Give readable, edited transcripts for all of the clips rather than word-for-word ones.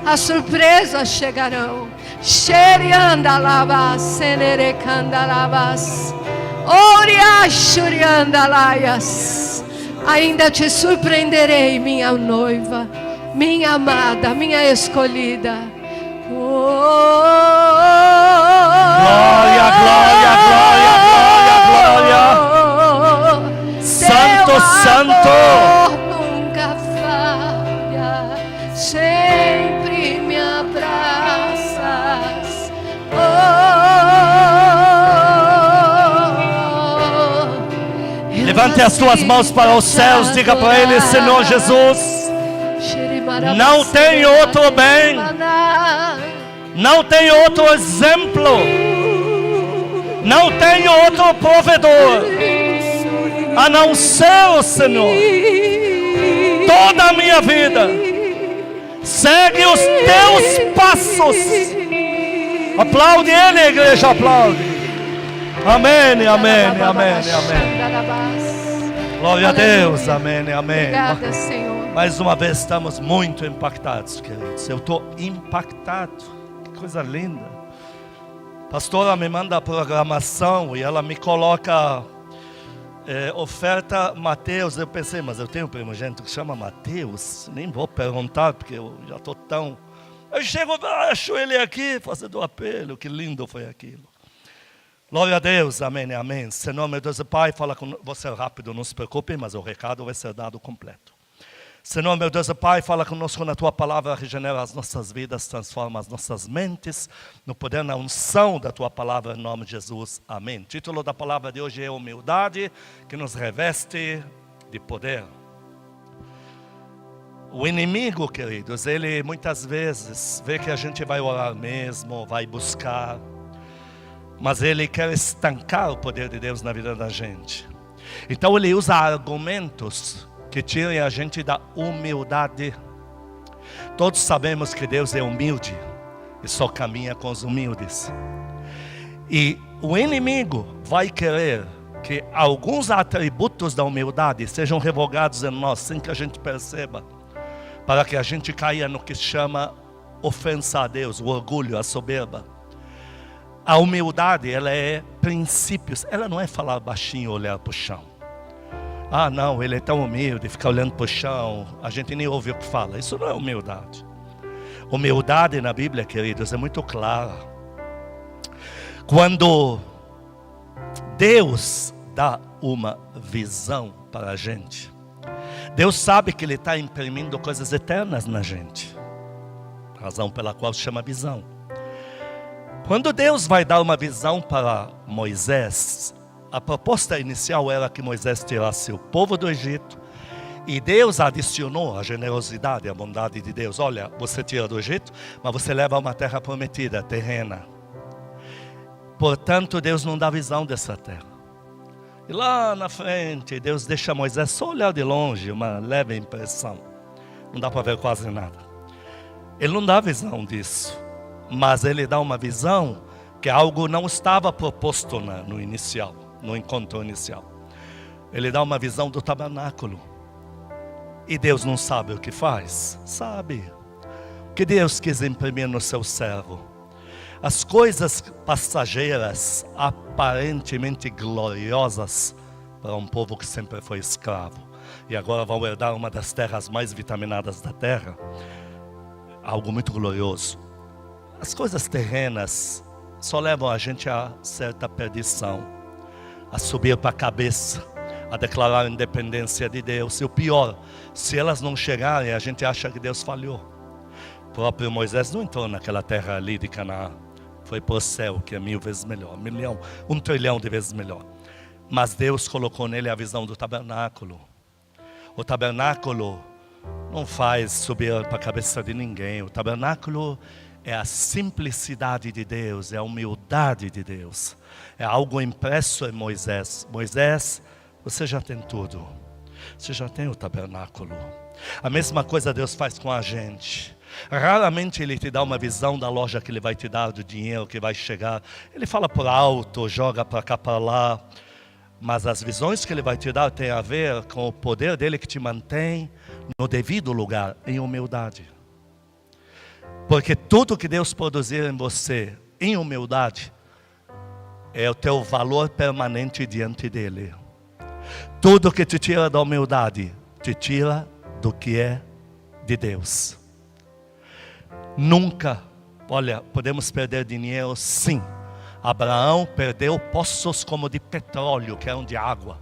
As surpresas chegarão. Xeriandalabas, senerecandalabas, oriachuriandalaias. Ainda te surpreenderei, minha noiva, minha amada, minha escolhida. Glória, glória, glória, glória, glória. Santo, santo. Nunca falha, sempre me abraças. Levante as suas mãos para os céus, diga para Ele: Senhor Jesus, não tem outro bem, não tem outro exemplo, não tem outro provedor a não ser o Senhor. Toda a minha vida segue os teus passos. Aplaude Ele, igreja, aplaude. Amém, amém, amém, amém. Glória a Deus, amém, amém. Obrigada, Senhor. Mais uma vez estamos muito impactados, queridos. Eu estou impactado. Que coisa linda. A pastora me manda a programação e ela me coloca oferta Mateus. Eu pensei, mas eu tenho um primogênito que chama Mateus. Nem vou perguntar porque eu já estou tão... Eu chego, acho ele aqui fazendo o apelo. Que lindo foi aquilo. Glória a Deus, amém, amém. Senhor, meu Deus e Pai, fala com você rápido, não se preocupe, mas o recado vai ser dado completo. Senhor, meu Deus e Pai, fala conosco na Tua palavra, regenera as nossas vidas, transforma as nossas mentes, no poder, na unção da Tua palavra, em nome de Jesus, amém. O título da palavra de hoje é humildade, que nos reveste de poder. O inimigo, queridos, ele muitas vezes vê que a gente vai orar mesmo, vai buscar, mas ele quer estancar o poder de Deus na vida da gente. Então ele usa argumentos que tirem a gente da humildade. Todos sabemos que Deus é humilde e só caminha com os humildes. E o inimigo vai querer que alguns atributos da humildade sejam revogados em nós sem que a gente perceba, para que a gente caia no que chama ofensa a Deus, o orgulho, a soberba. A humildade, ela é princípios. Ela não é falar baixinho, olhar para o chão. Ah, não, ele é tão humilde, fica olhando para o chão, a gente nem ouve o que fala. Isso não é humildade. Humildade na Bíblia, queridos, é muito clara. Quando Deus dá uma visão para a gente, Deus sabe que Ele está imprimindo coisas eternas na gente. Razão pela qual se chama visão. Quando Deus vai dar uma visão para Moisés, a proposta inicial era que Moisés tirasse o povo do Egito. E Deus adicionou a generosidade, a bondade de Deus. Olha, você tira do Egito, mas você leva a uma terra prometida, terrena. Portanto, Deus não dá visão dessa terra. E lá na frente, Deus deixa Moisés só olhar de longe, uma leve impressão. Não dá para ver quase nada. Ele não dá visão disso. Mas ele dá uma visão que algo não estava proposto no inicial, no encontro inicial. Ele dá uma visão do tabernáculo. E Deus não sabe o que faz? Sabe. O que Deus quis imprimir no seu servo? As coisas passageiras, aparentemente gloriosas, para um povo que sempre foi escravo. E agora vão herdar uma das terras mais vitaminadas da terra. Algo muito glorioso. As coisas terrenas só levam a gente a certa perdição, a subir para a cabeça, a declarar a independência de Deus. E o pior, se elas não chegarem, a gente acha que Deus falhou. O próprio Moisés não entrou naquela terra ali de Canaã. Foi para o céu, que é 1000 vezes melhor, 1 trilhão de vezes melhor. Mas Deus colocou nele a visão do tabernáculo. O tabernáculo não faz subir para a cabeça de ninguém. O tabernáculo é a simplicidade de Deus, é a humildade de Deus. É algo impresso em Moisés. Moisés, você já tem tudo. Você já tem o tabernáculo. A mesma coisa Deus faz com a gente. Raramente Ele te dá uma visão da loja que Ele vai te dar, do dinheiro que vai chegar. Ele fala por alto, joga para cá, para lá. Mas as visões que Ele vai te dar têm a ver com o poder dEle que te mantém no devido lugar, em humildade. Porque tudo que Deus produzir em você, em humildade, é o teu valor permanente diante dEle. Tudo que te tira da humildade, te tira do que é de Deus. Nunca, olha, podemos perder dinheiro, sim. Abraão perdeu poços como de petróleo, que eram de água.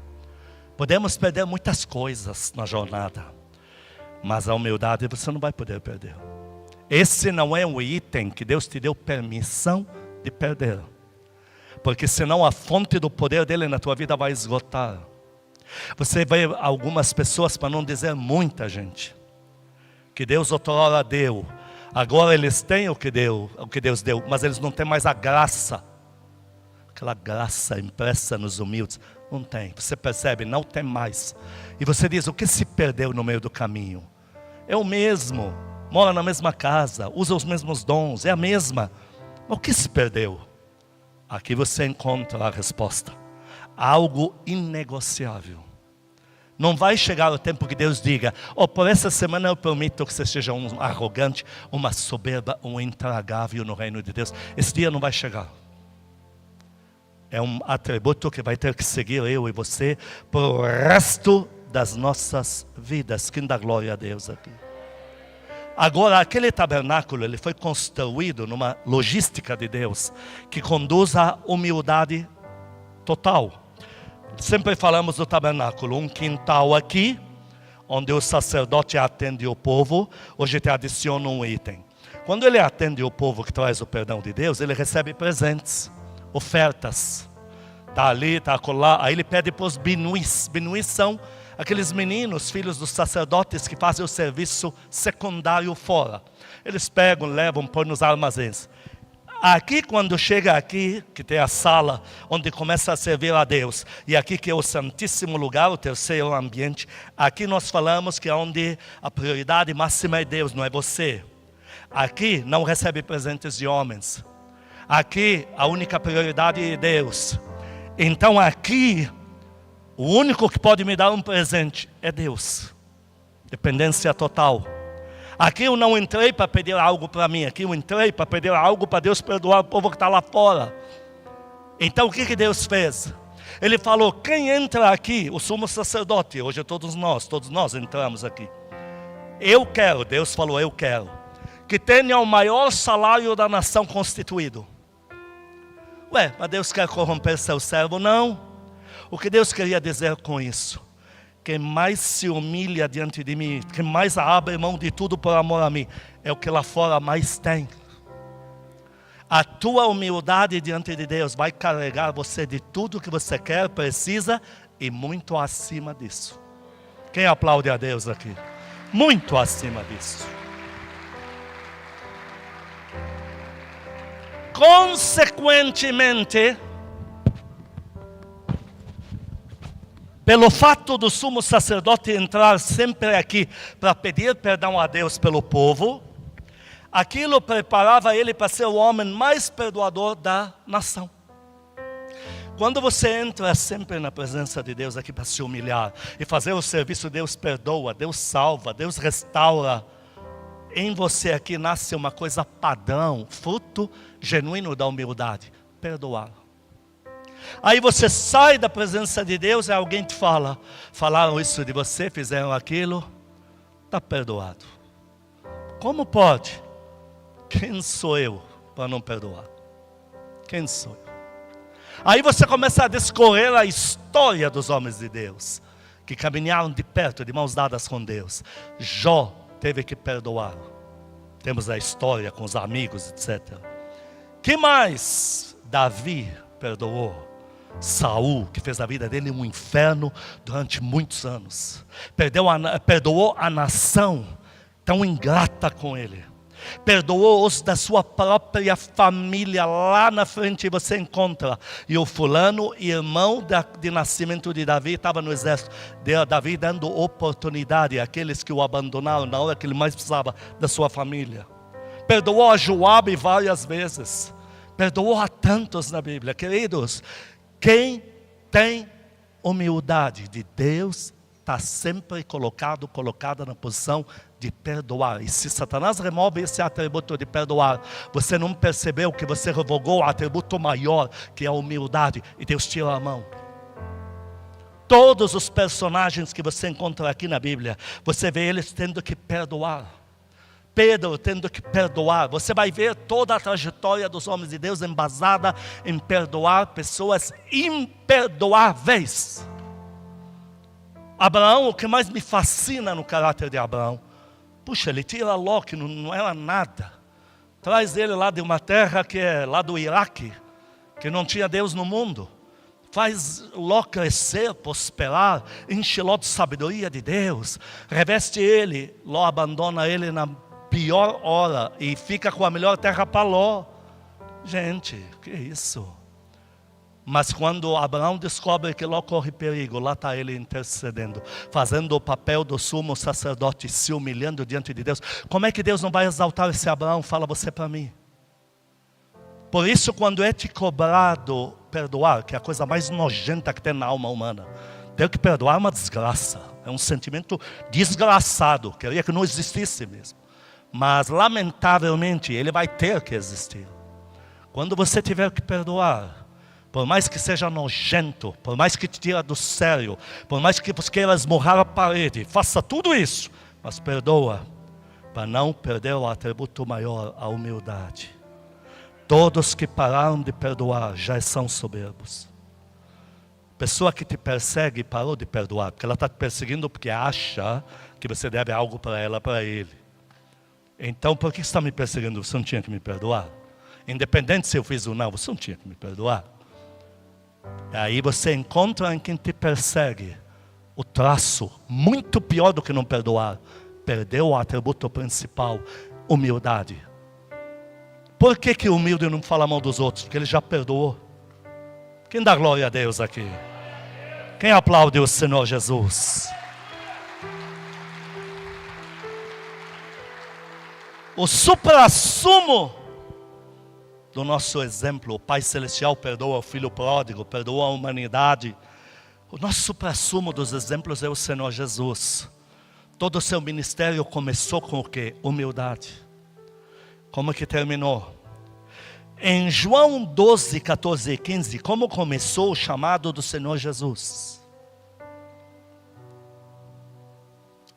Podemos perder muitas coisas na jornada, mas a humildade você não vai poder perder. Esse não é um item que Deus te deu permissão de perder, porque senão a fonte do poder dele na tua vida vai esgotar. Você vê algumas pessoas, para não dizer muita gente, que Deus outrora deu, agora eles têm o que Deus deu, mas eles não têm mais a graça, aquela graça impressa nos humildes. Não tem, você percebe, não tem mais. E você diz, o que se perdeu no meio do caminho? É o mesmo, mora na mesma casa, usa os mesmos dons, é a mesma. Mas o que se perdeu? Aqui você encontra a resposta. Algo inegociável. Não vai chegar o tempo que Deus diga, por essa semana eu permito que você seja um arrogante, uma soberba, um intragável no reino de Deus. Esse dia não vai chegar. É um atributo que vai ter que seguir eu e você por o resto das nossas vidas. Quem dá glória a Deus aqui? Agora, aquele tabernáculo, ele foi construído numa logística de Deus que conduz à humildade total. Sempre falamos do tabernáculo, um quintal aqui, onde o sacerdote atende o povo. Hoje te adiciono um item. Quando ele atende o povo que traz o perdão de Deus, ele recebe presentes, ofertas. Está ali, está acolá. Aí ele pede para os binuís. Binuís são aqueles meninos, filhos dos sacerdotes que fazem o serviço secundário fora. Eles pegam, levam, põem nos armazéns. Aqui, quando chega aqui, que tem a sala onde começa a servir a Deus, e aqui que é o Santíssimo Lugar, o terceiro ambiente, aqui nós falamos que é onde a prioridade máxima é Deus, não é você. Aqui não recebe presentes de homens. Aqui a única prioridade é Deus. Então aqui, o único que pode me dar um presente é Deus. Dependência total. Aqui eu não entrei para pedir algo para mim. Aqui eu entrei para pedir algo para Deus perdoar o povo que está lá fora. Então o que Deus fez? Ele falou, quem entra aqui, o sumo sacerdote, hoje todos nós entramos aqui. Eu quero, Deus falou, eu quero, que tenha o maior salário da nação constituído. Mas Deus quer corromper seu servo? Não. O que Deus queria dizer com isso? Quem mais se humilha diante de mim, quem mais abre mão de tudo por amor a mim, é o que lá fora mais tem. A tua humildade diante de Deus vai carregar você de tudo que você quer, precisa e muito acima disso. Quem aplaude a Deus aqui? Muito acima disso. Consequentemente, pelo fato do sumo sacerdote entrar sempre aqui para pedir perdão a Deus pelo povo, aquilo preparava ele para ser o homem mais perdoador da nação. Quando você entra sempre na presença de Deus aqui para se humilhar e fazer o serviço, Deus perdoa, Deus salva, Deus restaura. Em você aqui nasce uma coisa padrão, fruto genuíno da humildade, perdoar. Aí você sai da presença de Deus e alguém te fala, falaram isso de você, fizeram aquilo, está perdoado. Como pode? Quem sou eu para não perdoar? Quem sou eu? Aí você começa a descorrer a história dos homens de Deus, que caminharam de perto, de mãos dadas com Deus. Jó teve que perdoar. Temos a história com os amigos, etc. Que mais? Davi perdoou. Saul, que fez a vida dele um inferno durante muitos anos. Perdoou a nação tão ingrata com ele. Perdoou os da sua própria família. Lá na frente você encontra. E o fulano, irmão de nascimento de Davi, estava no exército. Davi dando oportunidade àqueles que o abandonaram na hora que ele mais precisava da sua família. Perdoou a Joabe várias vezes. Perdoou a tantos na Bíblia. Queridos, quem tem humildade de Deus está sempre colocada na posição de perdoar. E se Satanás remove esse atributo de perdoar, você não percebeu que você revogou o atributo maior, que é a humildade, e Deus tira a mão. Todos os personagens que você encontra aqui na Bíblia, você vê eles tendo que perdoar. Pedro tendo que perdoar. Você vai ver toda a trajetória dos homens de Deus embasada em perdoar pessoas imperdoáveis. Abraão, o que mais me fascina no caráter de Abraão, puxa, ele tira Ló, que não era nada, traz ele lá de uma terra que é lá do Iraque, que não tinha Deus no mundo, faz Ló crescer, prosperar, enche Ló de sabedoria de Deus, reveste ele, Ló abandona ele na pior hora e fica com a melhor terra para Ló. Gente, que isso? Mas quando Abraão descobre que Ló corre perigo, lá está ele intercedendo, fazendo o papel do sumo sacerdote, se humilhando diante de Deus. Como é que Deus não vai exaltar esse Abraão? Fala você para mim. Por isso, quando é te cobrado perdoar, que é a coisa mais nojenta que tem na alma humana, ter que perdoar é uma desgraça, é um sentimento desgraçado, queria que não existisse mesmo. Mas lamentavelmente ele vai ter que existir. Quando você tiver que perdoar, por mais que seja nojento, por mais que te tire do sério, por mais que você queira esmurrar a parede, faça tudo isso, mas perdoa, para não perder o atributo maior, a humildade. Todos que pararam de perdoar já são soberbos. Pessoa que te persegue parou de perdoar, porque ela está te perseguindo porque acha que você deve algo para ela, para ele. Então, por que você está me perseguindo? Você não tinha que me perdoar? Independente se eu fiz ou não, você não tinha que me perdoar. E aí você encontra em quem te persegue o traço muito pior do que não perdoar. Perdeu o atributo principal, humildade. Por que o humilde não fala mal dos outros? Porque ele já perdoou. Quem dá glória a Deus aqui? Quem aplaude o Senhor Jesus? O suprassumo do nosso exemplo, o Pai Celestial perdoa o Filho Pródigo, perdoa a humanidade. O nosso suprassumo dos exemplos é o Senhor Jesus. Todo o seu ministério começou com o quê? Humildade. Como que terminou? Em João 12, 14 e 15, como começou o chamado do Senhor Jesus?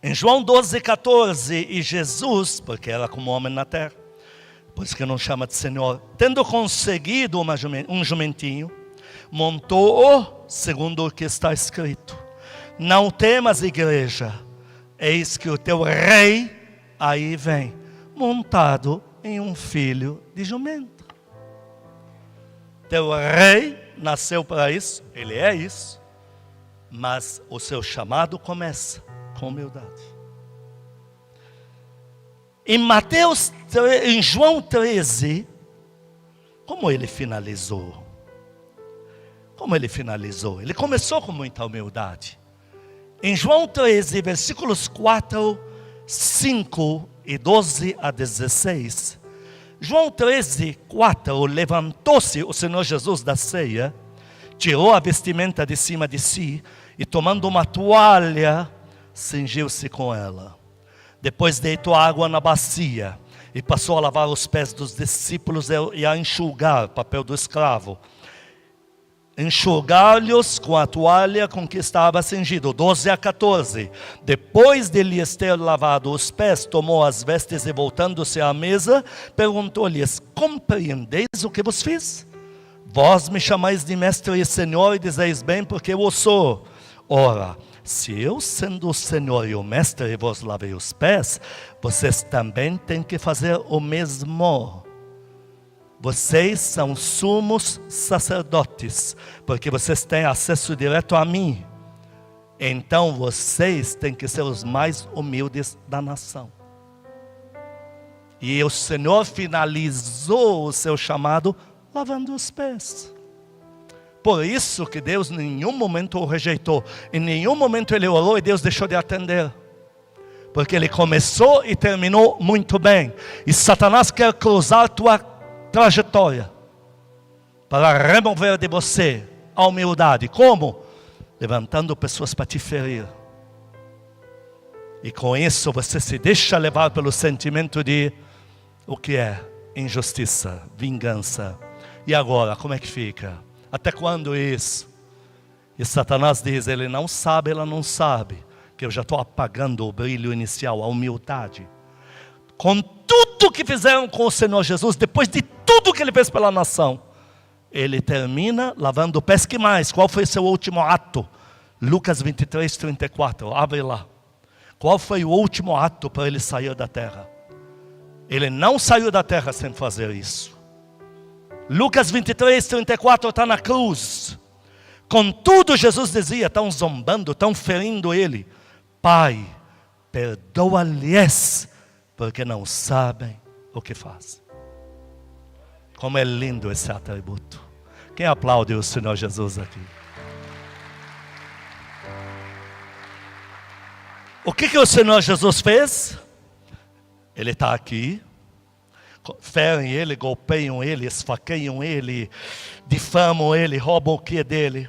Em João 12, 14, e Jesus, porque era como homem na terra, por isso que não chama de Senhor, tendo conseguido um jumentinho, montou-o segundo o que está escrito. Não temas, igreja, eis que o teu rei aí vem, montado em um filho de jumento. Teu rei nasceu para isso, ele é isso, mas o seu chamado começa com humildade. Em João 13, como ele finalizou? Como ele finalizou? Ele começou com muita humildade. Em João 13, versículos 4, 5 e 12 a 16. João 13, 4, levantou-se o Senhor Jesus da ceia, tirou a vestimenta de cima de si e tomando uma toalha, cingiu-se com ela. Depois deitou água na bacia e passou a lavar os pés dos discípulos e a enxugar, papel do escravo. Enxugar-lhes com a toalha com que estava cingido. 12 a 14. Depois de lhes ter lavado os pés, tomou as vestes e voltando-se à mesa, perguntou-lhes: compreendeis o que vos fiz? Vós me chamais de mestre e senhor e dizeis bem porque eu o sou. Ora, se eu sendo o Senhor e o mestre vos lavei os pés, vocês também têm que fazer o mesmo. Vocês são sumos sacerdotes, porque vocês têm acesso direto a mim. Então vocês têm que ser os mais humildes da nação. E o Senhor finalizou o seu chamado lavando os pés. Por isso que Deus em nenhum momento o rejeitou. Em nenhum momento ele orou e Deus deixou de atender. Porque ele começou e terminou muito bem. E Satanás quer cruzar tua trajetória para remover de você a humildade. Como? Levantando pessoas para te ferir. E com isso você se deixa levar pelo sentimento de o que é injustiça, vingança. E agora, como é que fica? Até quando isso? E Satanás diz, ele não sabe, ela não sabe, que eu já estou apagando o brilho inicial, a humildade. Com tudo que fizeram com o Senhor Jesus, depois de tudo que ele fez pela nação, ele termina lavando pés. Que mais? Qual foi seu último ato? Lucas 23, 34, abre lá. Qual foi o último ato para ele sair da terra? Ele não saiu da terra sem fazer isso. Lucas 23, 34 está na cruz. Contudo, Jesus dizia, estão zombando, estão ferindo ele. Pai, perdoa-lhes, porque não sabem o que fazem. Como é lindo esse atributo. Quem aplaude o Senhor Jesus aqui? O que o Senhor Jesus fez? Ele está aqui. Ferem ele, golpeiam ele, esfaqueiam ele, difamam ele, roubam o que é dele.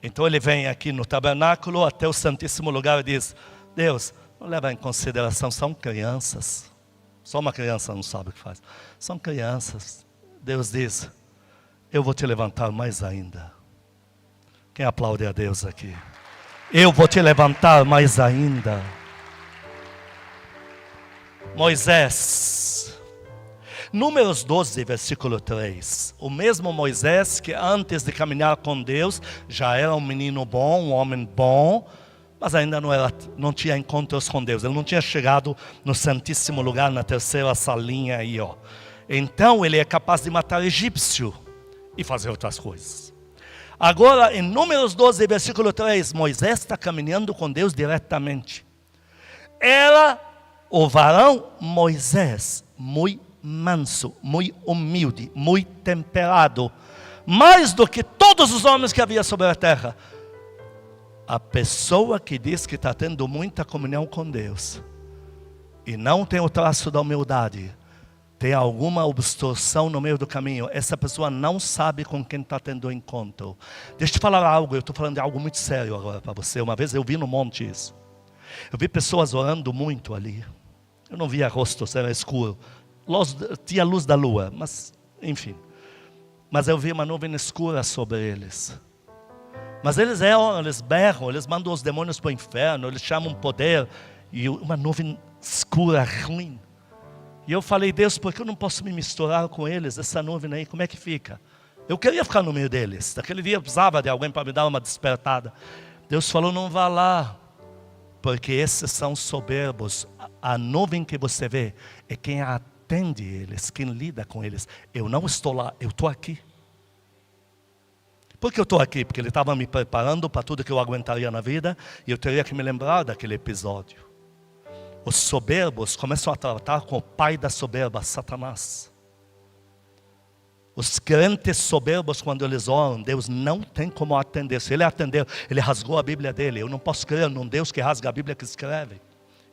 Então ele vem aqui no tabernáculo até o Santíssimo Lugar e diz, Deus, não leva em consideração, são crianças. Só uma criança não sabe o que faz. São crianças. Deus diz, eu vou te levantar mais ainda. Quem aplaude a Deus aqui? Eu vou te levantar mais ainda. Moisés. Números 12, versículo 3. O mesmo Moisés que antes de caminhar com Deus, já era um menino bom, um homem bom, mas ainda não tinha encontros com Deus. Ele não tinha chegado no Santíssimo Lugar, na terceira salinha aí, ó. Então ele é capaz de matar egípcio e fazer outras coisas. Agora, em Números 12, versículo 3, Moisés está caminhando com Deus diretamente. Era o varão Moisés, muito manso, muito humilde, muito temperado, mais do que todos os homens que havia sobre a terra. A pessoa que diz que está tendo muita comunhão com Deus e não tem o traço da humildade, tem alguma obstrução no meio do caminho, essa pessoa não sabe com quem está tendo encontro. Deixa eu te falar algo, eu estou falando de algo muito sério agora para você. Uma vez eu vi no monte isso. Eu vi pessoas orando muito ali. Eu não via rostos, era escuro. Tinha luz da lua, mas enfim. Mas eu vi uma nuvem escura sobre eles. Mas eles berram, eles mandam os demônios para o inferno, eles chamam poder. E uma nuvem escura, ruim. E eu falei, Deus, por que eu não posso me misturar com eles? Essa nuvem aí, como é que fica? Eu queria ficar no meio deles. Daquele dia eu precisava de alguém para me dar uma despertada. Deus falou, não vá lá. Porque esses são soberbos. A nuvem que você vê é quem atende eles, quem lida com eles. Eu não estou lá, eu estou aqui. Por que eu estou aqui? Porque ele estava me preparando para tudo que eu aguentaria na vida. E eu teria que me lembrar daquele episódio. Os soberbos começam a tratar com o pai da soberba, Satanás. Os crentes soberbos, quando eles oram, Deus não tem como atender. Se ele atender, ele rasgou a Bíblia dele. Eu não posso crer num Deus que rasga a Bíblia que escreve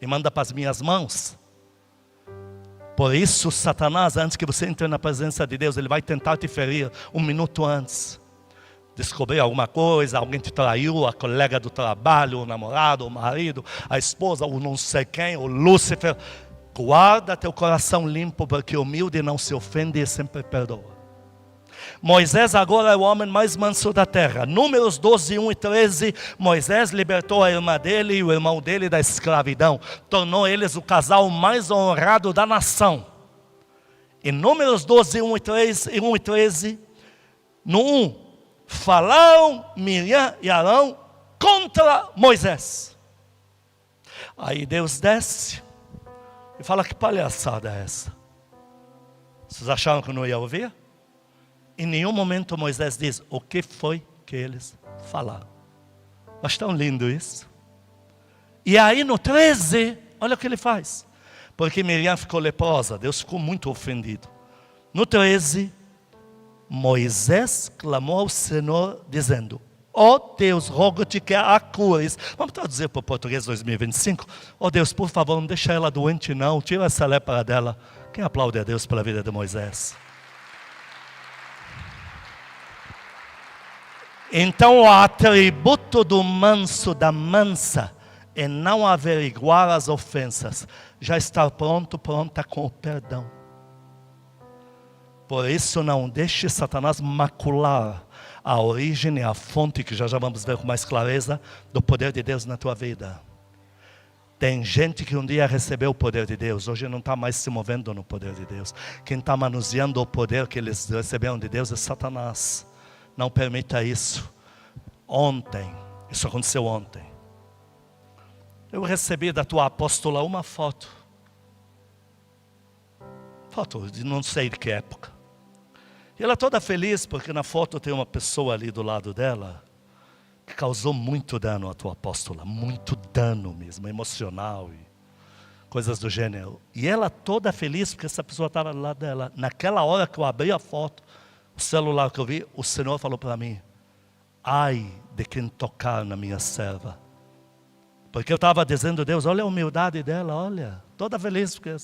e manda para as minhas mãos. Por isso, Satanás, antes que você entre na presença de Deus, ele vai tentar te ferir um minuto antes. Descobrir alguma coisa, alguém te traiu, a colega do trabalho, o namorado, o marido, a esposa, o não sei quem, o Lúcifer. Guarda teu coração limpo, porque o humilde não se ofende e sempre perdoa. Moisés agora é o homem mais manso da terra. Números 12, 1 e 13, Moisés libertou a irmã dele e o irmão dele da escravidão. Tornou eles o casal mais honrado da nação. Em Números 12, 1 e 13, no 1, falaram Miriam e Arão contra Moisés. Aí Deus desce e fala, que palhaçada é essa? Vocês acharam que eu não ia ouvir? Em nenhum momento Moisés diz o que foi que eles falaram. Mas tão lindo isso. E aí no 13, olha o que ele faz. Porque Miriam ficou leprosa, Deus ficou muito ofendido. No 13, Moisés clamou ao Senhor dizendo, ó Deus, rogo-te que a cures. Vamos traduzir para o português 2025. Ó Deus, por favor, não deixa ela doente não, tira essa lepra dela. Quem aplaude a Deus pela vida de Moisés? Então o atributo do manso, da mansa, é não averiguar as ofensas, já estar pronta com o perdão. Por isso não deixe Satanás macular a origem e a fonte, que já vamos ver com mais clareza, do poder de Deus na tua vida. Tem gente que um dia recebeu o poder de Deus, hoje não está mais se movendo no poder de Deus. Quem está manuseando o poder que eles receberam de Deus é Satanás. Não permita isso. Isso aconteceu ontem. Eu recebi da tua apóstola uma foto de não sei de que época. E ela toda feliz porque na foto tem uma pessoa ali do lado dela que causou muito dano à tua apóstola, muito dano mesmo, emocional e coisas do gênero. E ela toda feliz porque essa pessoa estava do lado dela. Naquela hora que eu abri a foto, o celular que eu vi, o Senhor falou para mim: ai de quem tocar na minha serva. Porque eu estava dizendo a Deus, olha a humildade dela, olha, toda feliz porque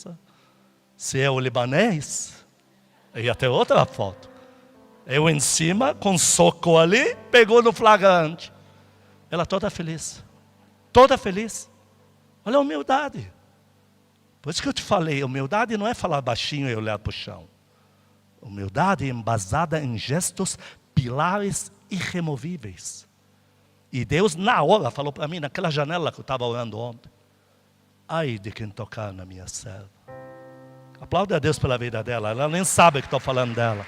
se é o libanês, ia ter outra foto. Eu em cima, com soco ali, pegou no flagrante. Ela toda feliz. Toda feliz. Olha a humildade. Por isso que eu te falei, humildade não é falar baixinho e olhar para o chão. Humildade é embasada em gestos, pilares irremovíveis. E Deus na hora falou para mim, naquela janela que eu estava orando ontem: ai de quem tocar na minha serva. Aplauda a Deus pela vida dela, ela nem sabe que estou falando dela.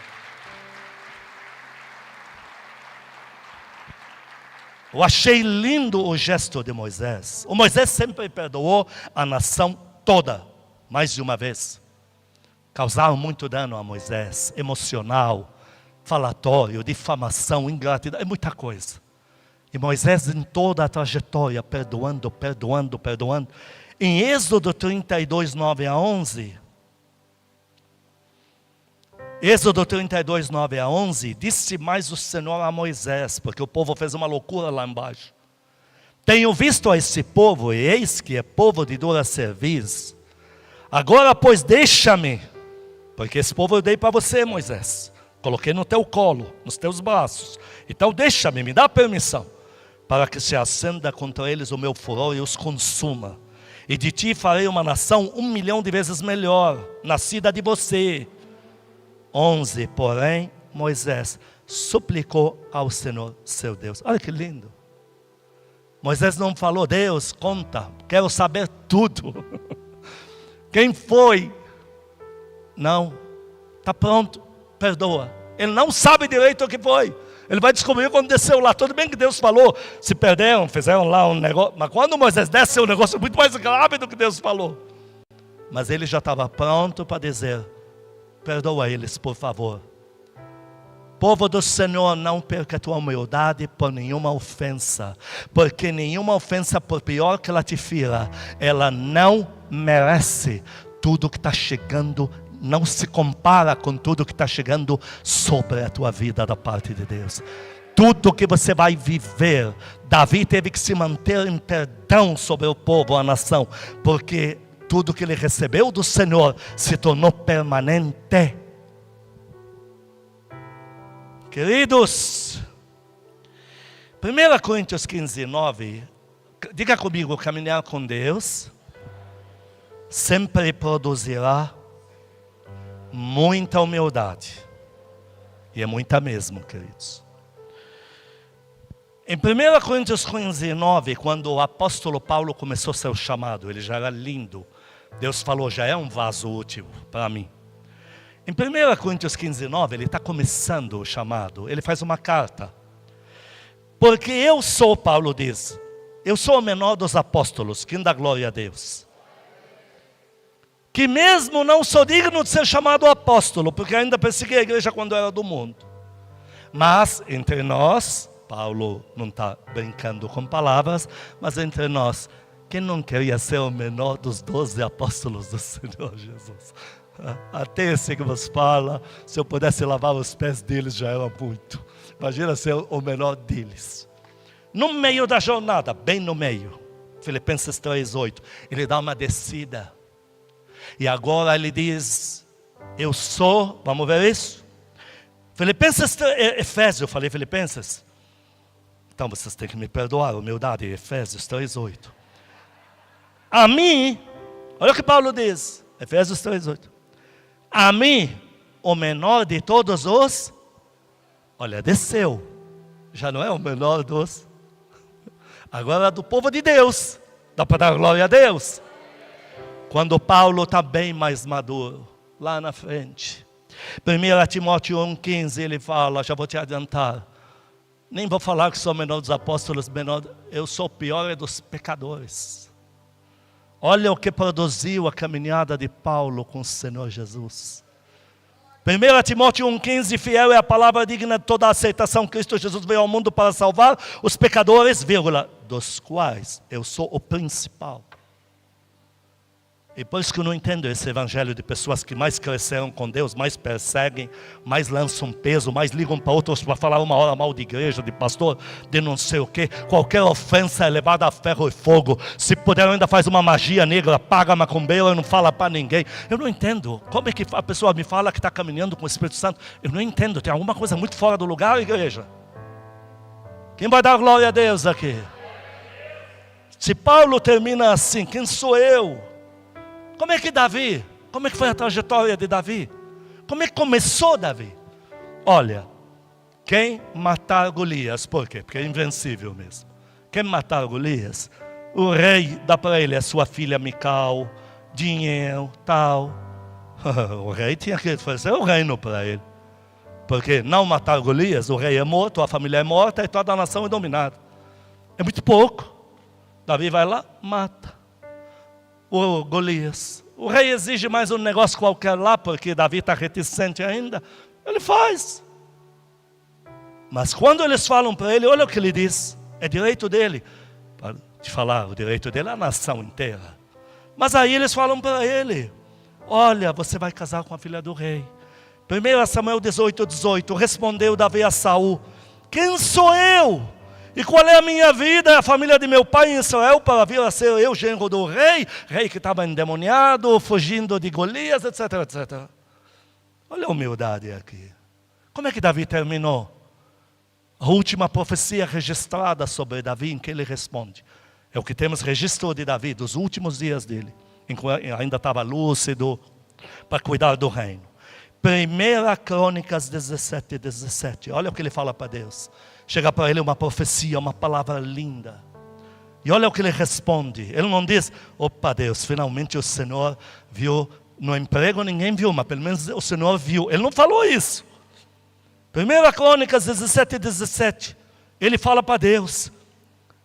Eu achei lindo o gesto de Moisés. O Moisés sempre perdoou a nação toda, mais de uma vez. Causaram muito dano a Moisés, emocional, falatório, difamação, ingratidão, é muita coisa. E Moisés em toda a trajetória, perdoando. Em Êxodo 32, 9 a 11, Êxodo 32, 9 a 11, disse mais o Senhor a Moisés, porque o povo fez uma loucura lá embaixo: tenho visto a esse povo, e eis que é povo de dura cerviz. Agora, pois, deixa-me, porque esse povo eu dei para você, Moisés. Coloquei no teu colo, nos teus braços. Então deixa-me, me dá permissão, para que se acenda contra eles o meu furor e os consuma. E de ti farei uma nação 1 milhão de vezes melhor, nascida de você. 11, porém, Moisés suplicou ao Senhor, seu Deus. Olha que lindo. Moisés não falou: Deus, conta, quero saber tudo. Quem foi? Não, está pronto, perdoa. Ele não sabe direito o que foi. Ele vai descobrir quando desceu lá. Tudo bem que Deus falou, se perderam, fizeram lá um negócio. Mas quando Moisés desceu, o negócio é muito mais grave do que Deus falou. Mas ele já estava pronto para dizer: perdoa eles, por favor. Povo do Senhor, não perca a tua humildade por nenhuma ofensa. Porque nenhuma ofensa, por pior que ela te fira, ela não merece tudo que está chegando. Não se compara com tudo que está chegando sobre a tua vida da parte de Deus. Tudo que você vai viver, Davi teve que se manter em perdão sobre o povo, a nação, porque tudo que ele recebeu do Senhor se tornou permanente. Queridos, 1 Coríntios 15, 9, diga comigo: caminhar com Deus sempre produzirá muita humildade. E é muita mesmo, queridos. Em 1 Coríntios 15, 9, quando o apóstolo Paulo começou seu chamado, ele já era lindo. Deus falou: já é um vaso útil para mim. Em 1 Coríntios 15, 9, ele está começando o chamado. Ele faz uma carta. Porque eu sou, Paulo diz, eu sou o menor dos apóstolos, quem dá glória a Deus. Que mesmo não sou digno de ser chamado apóstolo, porque ainda persegui a igreja quando era do mundo. Mas entre nós, Paulo não está brincando com palavras, mas entre nós, quem não queria ser o menor dos 12 apóstolos do Senhor Jesus? Até esse que vos fala, se eu pudesse lavar os pés deles já era muito. Imagina ser o menor deles. No meio da jornada, bem no meio, Filipenses 3:8, ele dá uma descida. E agora ele diz: eu sou, vamos ver isso? Filipenses, Efésios, eu falei Filipenses? Então vocês têm que me perdoar, humildade, Efésios 3:8. A mim, olha o que Paulo diz, Efésios 3:8. A mim, o menor de todos os, olha, desceu. Já não é o menor dos, agora é do povo de Deus. Dá para dar glória a Deus. Quando Paulo está bem mais maduro, lá na frente. 1 Timóteo 1,15 ele fala, já vou te adiantar. Nem vou falar que sou o menor dos apóstolos, eu sou o pior dos pecadores. Olha o que produziu a caminhada de Paulo com o Senhor Jesus. 1 Timóteo 1,15, fiel é a palavra digna de toda a aceitação. Cristo Jesus veio ao mundo para salvar os pecadores, vírgula, dos quais eu sou o principal. E por isso que eu não entendo esse evangelho de pessoas que mais cresceram com Deus, mais perseguem, mais lançam peso, mais ligam para outros para falar uma hora mal de igreja, de pastor, de não sei o quê. Qualquer ofensa é levada a ferro e fogo. Se puder ainda faz uma magia negra, paga macumbeira e não fala para ninguém. Eu não entendo. Como é que a pessoa me fala que está caminhando com o Espírito Santo? Eu não entendo. Tem alguma coisa muito fora do lugar, igreja? Quem vai dar glória a Deus aqui? Se Paulo termina assim, quem sou eu? Como é que Davi? Como é que foi a trajetória de Davi? Como é que começou Davi? Olha, quem matar Golias, por quê? Porque é invencível mesmo. Quem matar Golias, o rei dá para ele a sua filha Mical, dinheiro, tal. O rei tinha que fazer o reino para ele. Porque não matar Golias, o rei é morto, a família é morta e toda a nação é dominada. É muito pouco. Davi vai lá, mata o Golias. O rei exige mais um negócio qualquer lá, porque Davi está reticente ainda. Ele faz. Mas quando eles falam para ele, olha o que ele diz. É direito dele. Para te falar, o direito dele é a nação inteira. Mas aí eles falam para ele, olha, você vai casar com a filha do rei. 1 Samuel 18:18, respondeu Davi a Saul, quem sou eu? E qual é a minha vida, a família de meu pai em Israel, para vir a ser eu genro do rei que estava endemoniado, fugindo de Golias, etc, etc. Olha a humildade aqui. Como é que Davi terminou? A última profecia registrada sobre Davi, em que ele responde. É o que temos registro de Davi, dos últimos dias dele. Ainda estava lúcido, para cuidar do reino. 1 Crônicas 17:17. Olha o que ele fala para Deus. Chega para ele uma profecia, uma palavra linda. E olha o que ele responde. Ele não diz, opa Deus, finalmente o Senhor viu. No emprego ninguém viu, mas pelo menos o Senhor viu. Ele não falou isso. 1 Crônicas 17:17. Ele fala para Deus.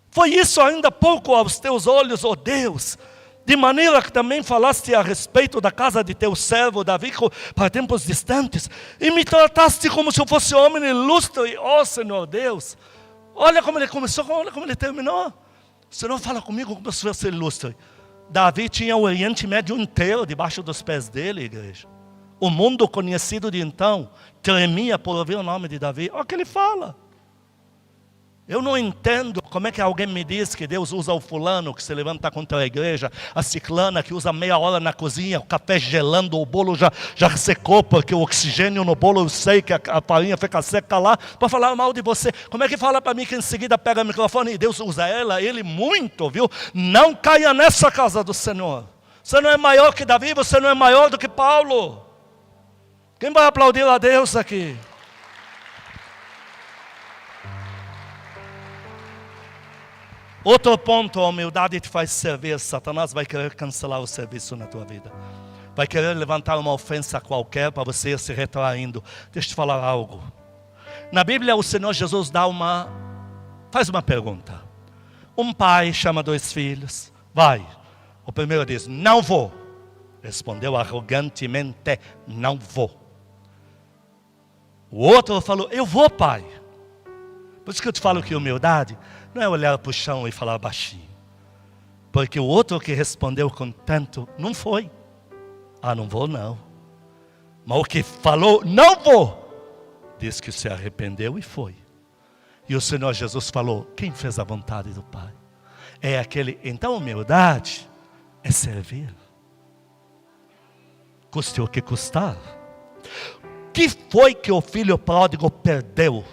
Foi isso ainda pouco aos teus olhos, ó Deus? De maneira que também falaste a respeito da casa de teu servo Davi para tempos distantes, e me trataste como se eu fosse homem ilustre, ó Senhor Deus. Olha como ele começou, olha como ele terminou. O Senhor fala comigo como se fosse ilustre. Davi tinha o Oriente Médio inteiro debaixo dos pés dele, igreja. O mundo conhecido de então tremia por ouvir o nome de Davi. Olha o que ele fala. Eu não entendo como é que alguém me diz que Deus usa o fulano que se levanta contra a igreja, a ciclana que usa meia hora na cozinha, o café gelando, o bolo já secou, porque o oxigênio no bolo, eu sei que a farinha fica seca lá, para falar mal de você. Como é que fala para mim que em seguida pega o microfone e Deus usa ele muito, viu? Não caia nessa casa do Senhor. Você não é maior que Davi, você não é maior do que Paulo. Quem vai aplaudir a Deus aqui? Outro ponto, a humildade te faz servir. Satanás vai querer cancelar o serviço na tua vida. Vai querer levantar uma ofensa qualquer para você ir se retraindo. Deixa eu te falar algo. Na Bíblia o Senhor Jesus faz uma pergunta. Um pai chama 2 filhos. Vai. O primeiro diz, não vou. Respondeu arrogantemente, não vou. O outro falou, eu vou, pai. Por isso que eu te falo que humildade não é olhar para o chão e falar baixinho. Porque o outro que respondeu com tanto, não foi. Não vou não. Mas o que falou, não vou, diz que se arrependeu e foi. E o Senhor Jesus falou, quem fez a vontade do Pai? É aquele, então humildade é servir. Custe o que custar. O que foi que o filho pródigo perdeu?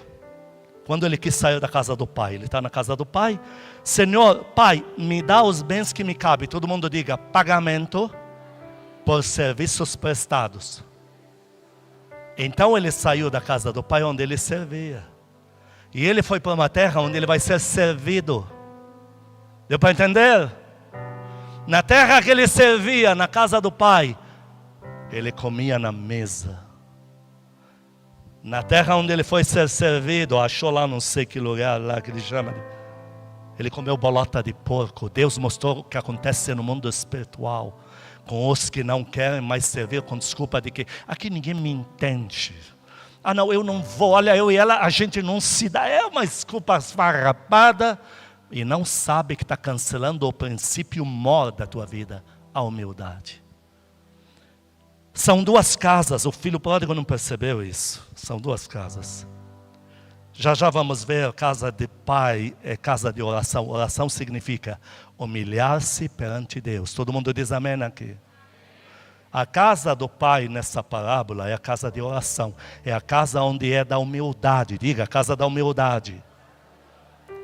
Quando ele quis sair da casa do pai, ele está na casa do pai. Senhor, pai, me dá os bens que me cabem. Todo mundo diga, pagamento por serviços prestados. Então ele saiu da casa do pai onde ele servia. E ele foi para uma terra onde ele vai ser servido. Deu para entender? Na terra que ele servia, na casa do pai, ele comia na mesa. Na terra onde ele foi ser servido, achou lá não sei que lugar lá que ele chama. Ele comeu bolota de porco. Deus mostrou o que acontece no mundo espiritual. Com os que não querem mais servir com desculpa de que aqui ninguém me entende. Ah não, eu não vou, olha, eu e ela, a gente não se dá. É uma desculpa esfarrapada. E não sabe que está cancelando o princípio maior da tua vida, a humildade. São duas casas, o filho pródigo não percebeu isso. São duas casas. Já já vamos ver, casa de pai é casa de oração. Oração significa humilhar-se perante Deus. Todo mundo diz amém aqui. A casa do pai nessa parábola é a casa de oração. É a casa onde é da humildade. Diga, a casa da humildade.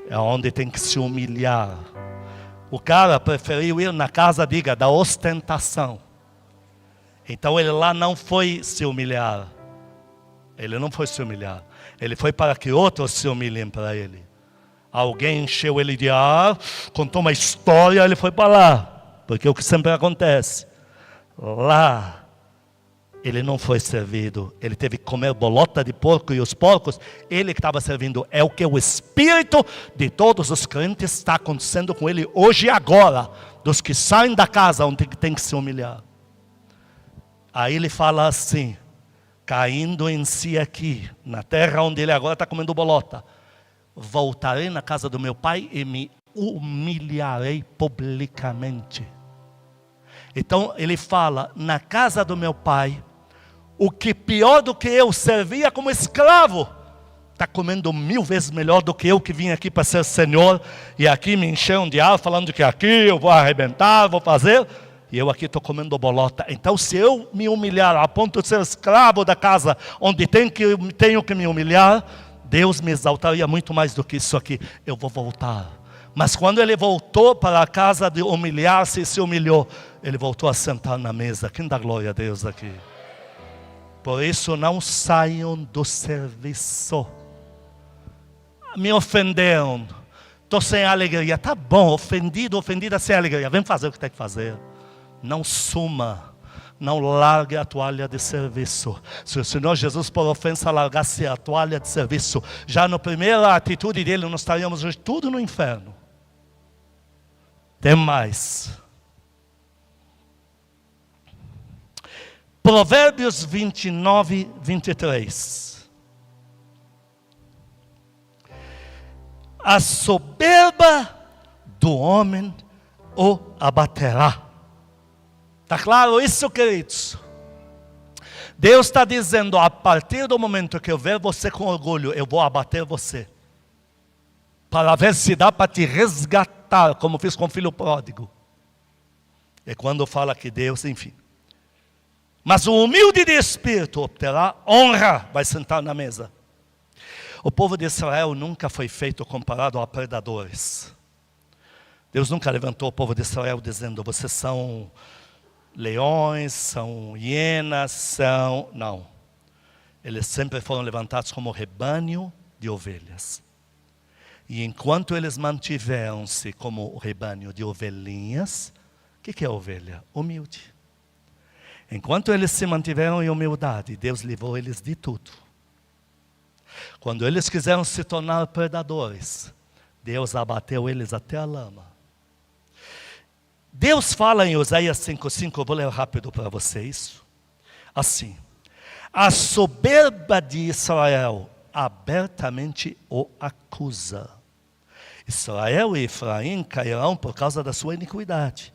É onde tem que se humilhar. O cara preferiu ir na casa, diga, da ostentação. Então ele lá não foi se humilhar. Ele não foi se humilhar. Ele foi para que outros se humilhem para ele. Alguém encheu ele de ar, contou uma história, ele foi para lá. Porque é o que sempre acontece. Lá, ele não foi servido. Ele teve que comer bolota de porco e os porcos, ele que estava servindo. É o que o espírito de todos os crentes está acontecendo com ele hoje e agora. Dos que saem da casa onde tem que se humilhar. Aí ele fala assim, caindo em si aqui, na terra onde ele agora está comendo bolota. Voltarei na casa do meu pai e me humilharei publicamente. Então ele fala, na casa do meu pai, o que pior do que eu servia como escravo, está comendo 1000 vezes melhor do que eu que vim aqui para ser senhor. E aqui me encheram de ar, falando que aqui eu vou arrebentar, vou fazer. E eu aqui estou comendo bolota. Então se eu me humilhar a ponto de ser escravo da casa, onde tenho que me humilhar, Deus me exaltaria muito mais do que isso aqui. Eu vou voltar. Mas quando ele voltou para a casa de humilhar-se e se humilhou, ele voltou a sentar na mesa. Quem dá glória a Deus aqui? Por isso não saiam do serviço. Me ofenderam. Estou sem alegria. Tá bom, ofendido, ofendida sem alegria. Vem fazer o que tem que fazer. Não suma. Não largue a toalha de serviço. Se o Senhor Jesus por ofensa largasse a toalha de serviço, já na primeira atitude dele nós estaríamos hoje tudo no inferno. Tem mais. Provérbios 29, 23. A soberba do homem o abaterá. Está claro isso, queridos? Deus está dizendo, a partir do momento que eu ver você com orgulho, eu vou abater você. Para ver se dá para te resgatar, como fiz com o filho pródigo. É quando fala que Deus, enfim. Mas o humilde de espírito obterá honra, vai sentar na mesa. O povo de Israel nunca foi feito comparado a predadores. Deus nunca levantou o povo de Israel dizendo, vocês são leões, são hienas, são... Não. Eles sempre foram levantados como rebanho de ovelhas. E enquanto eles mantiveram-se como o rebanho de ovelhinhas, o que é ovelha? Humilde. Enquanto eles se mantiveram em humildade, Deus livrou eles de tudo. Quando eles quiseram se tornar predadores, Deus abateu eles até a lama. Deus fala em Oséias 5,5, eu vou ler rápido para vocês. Assim, a soberba de Israel abertamente o acusa. Israel e Efraim cairão por causa da sua iniquidade.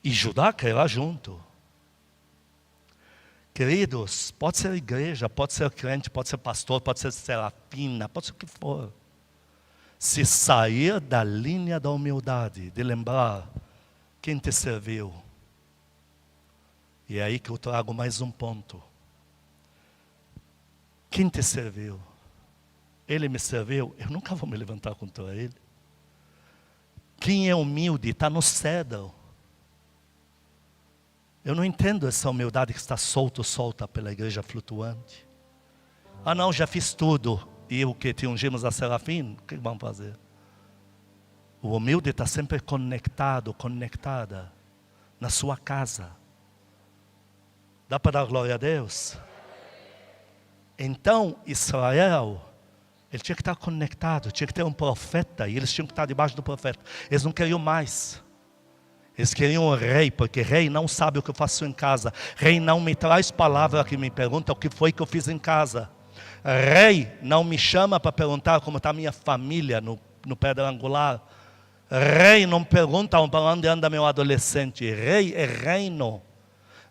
E Judá cairá junto. Queridos, pode ser igreja, pode ser crente, pode ser pastor, pode ser serafina, pode ser o que for. Se sair da linha da humildade, de lembrar quem te serviu. E é aí que eu trago mais um ponto. Quem te serviu? ele me serviu, eu nunca vou me levantar contra ele. Quem é humilde está no cedro. Eu não entendo essa humildade que está solta pela igreja flutuante. Ah não, já fiz tudo. E o que te ungimos a serafim, o que vamos fazer? O humilde está sempre conectado, conectada na sua casa. Dá para dar glória a Deus? Então, Israel, ele tinha que estar conectado, tinha que ter um profeta, e eles tinham que estar debaixo do profeta. Eles não queriam mais. Eles queriam um rei, porque rei não sabe o que eu faço em casa. Rei não me traz palavra que me pergunta o que foi que eu fiz em casa. Rei não me chama para perguntar como está a minha família no pedra angular. Rei não pergunta para onde anda meu adolescente. Rei é reino.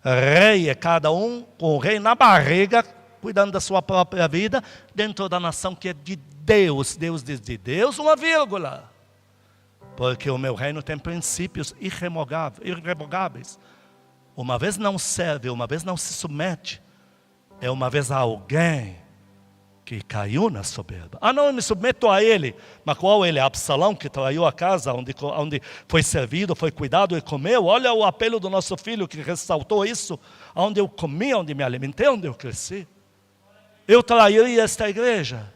Rei é cada um com o rei na barriga, cuidando da sua própria vida, dentro da nação que é de Deus. Deus diz de Deus, uma vírgula. Porque o meu reino tem princípios irrevogáveis. Uma vez não serve, uma vez não se submete, é uma vez alguém que caiu na soberba. Ah não, eu me submeto a ele. Mas qual ele? Absalão, que traiu a casa onde foi servido, foi cuidado e comeu. Olha o apelo do nosso filho que ressaltou isso. Onde eu comi, onde me alimentei, onde eu cresci. Eu trairia esta igreja.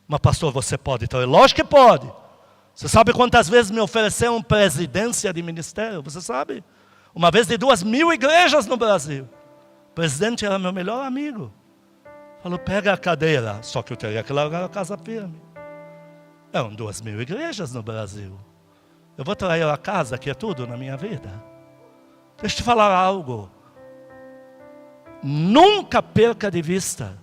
Mas pastor, você pode trair? Lógico que pode. Você sabe quantas vezes me ofereceram presidência de ministério? Você sabe? Uma vez de 2.000 igrejas no Brasil. O presidente era meu melhor amigo. Falou, pega a cadeira. Só que eu teria que largar a casa firme. Eram 2.000 igrejas no Brasil. Eu vou trair a casa, que é tudo na minha vida. Deixa eu te falar algo. Nunca perca de vista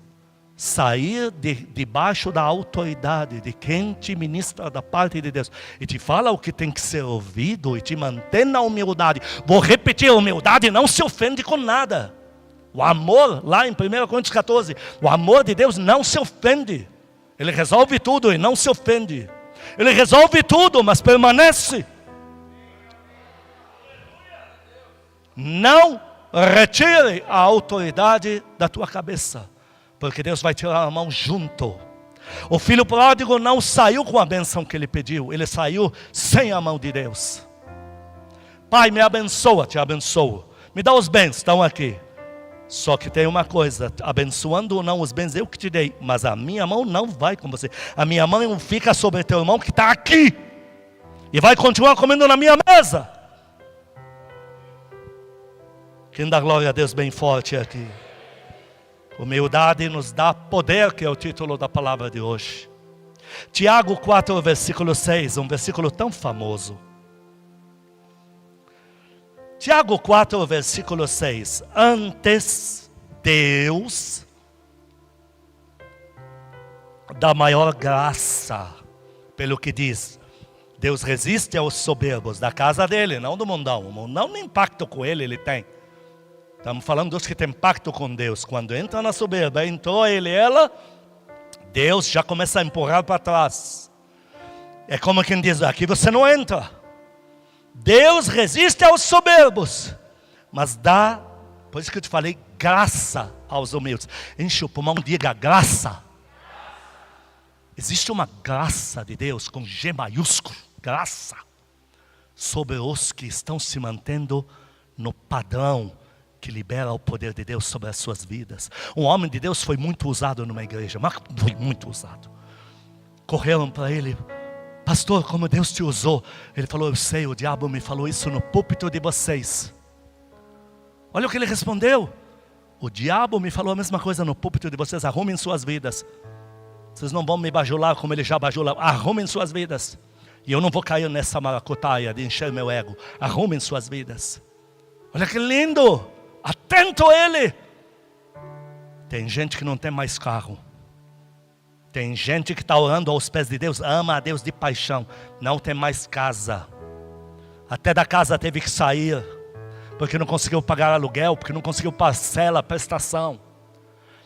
sair debaixo da autoridade de quem te ministra da parte de Deus e te fala o que tem que ser ouvido e te mantém na humildade. Vou repetir, a humildade não se ofende com nada. O amor, lá em 1 Coríntios 14, o amor de Deus não se ofende. Ele resolve tudo e não se ofende. Ele resolve tudo, mas permanece. Não retire a autoridade da tua cabeça, porque Deus vai tirar a mão junto. O filho pródigo não saiu com a bênção que ele pediu, ele saiu sem a mão de Deus. Pai, me abençoa, te abençoo. Me dá os bens, estão aqui. Só que tem uma coisa, abençoando ou não os bens eu que te dei, mas a minha mão não vai com você. A minha mão fica sobre teu irmão que está aqui. E vai continuar comendo na minha mesa. Quem dá glória a Deus bem forte aqui? Humildade nos dá poder, que é o título da palavra de hoje. Tiago 4, versículo 6, um versículo tão famoso. Tiago 4, versículo 6. Antes Deus dá maior graça, pelo que diz, Deus resiste aos soberbos da casa dele, não do mundão. O mundão nem pacto com ele tem. Estamos falando dos que têm pacto com Deus. Quando entra na soberba, entrou ele e ela, Deus já começa a empurrar para trás. É como quem diz, aqui você não entra. Deus resiste aos soberbos, mas dá, por isso que eu te falei, graça aos humildes. Enche o pulmão, diga graça. Existe uma graça de Deus com G maiúsculo, graça, sobre os que estão se mantendo no padrão que libera o poder de Deus sobre as suas vidas. Um homem de Deus foi muito usado numa igreja, mas foi muito usado. Correram para ele, pastor, como Deus te usou. Ele falou, eu sei, o diabo me falou isso no púlpito de vocês. Olha o que ele respondeu. O diabo me falou a mesma coisa no púlpito de vocês. Arrumem suas vidas. Vocês não vão me bajular como ele já bajula. Arrumem suas vidas. E eu não vou cair nessa maracutaia de encher meu ego. Arrumem suas vidas. Olha que lindo. Atento a ele. Tem gente que não tem mais carro. Tem gente que está orando aos pés de Deus, ama a Deus de paixão, não tem mais casa. Até da casa teve que sair, porque não conseguiu pagar aluguel, porque não conseguiu parcela, prestação.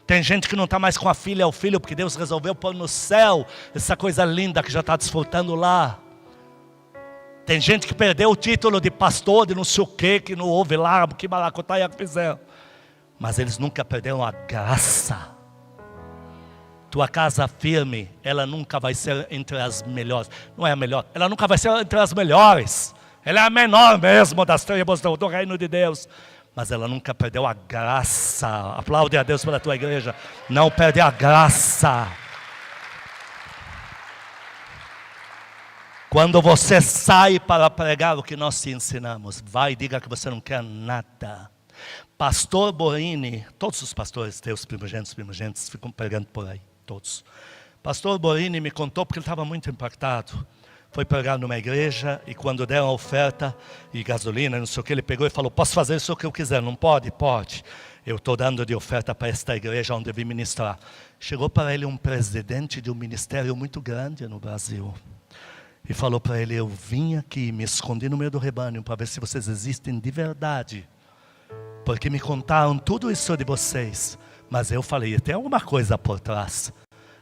Tem gente que não está mais com a filha ou filho, porque Deus resolveu pôr no céu essa coisa linda que já está desfrutando lá. Tem gente que perdeu o título de pastor, de não sei o que não houve lá, que maracutaia que fizeram. Mas eles nunca perderam a graça. tua casa firme, ela nunca vai ser entre as melhores. Não é a melhor, ela nunca vai ser entre as melhores. Ela é a menor mesmo das tribos do reino de Deus. Mas ela nunca perdeu a graça. Aplaude a Deus pela tua igreja. Não perde a graça. Quando você sai para pregar o que nós te ensinamos, vai e diga que você não quer nada. Pastor Borini, todos os pastores, teus primogênitos, ficam pregando por aí, todos. Pastor Borini me contou porque ele estava muito impactado. Foi pregar numa igreja e quando deram a oferta e gasolina, não sei o que, ele pegou e falou, posso fazer isso o que eu quiser? Não pode? Pode. Eu estou dando de oferta para esta igreja onde eu vim ministrar. Chegou para ele um presidente de um ministério muito grande no Brasil. E falou para ele, eu vim aqui, me escondi no meio do rebanho para ver se vocês existem de verdade. Porque me contaram tudo isso de vocês. Mas eu falei, tem alguma coisa por trás.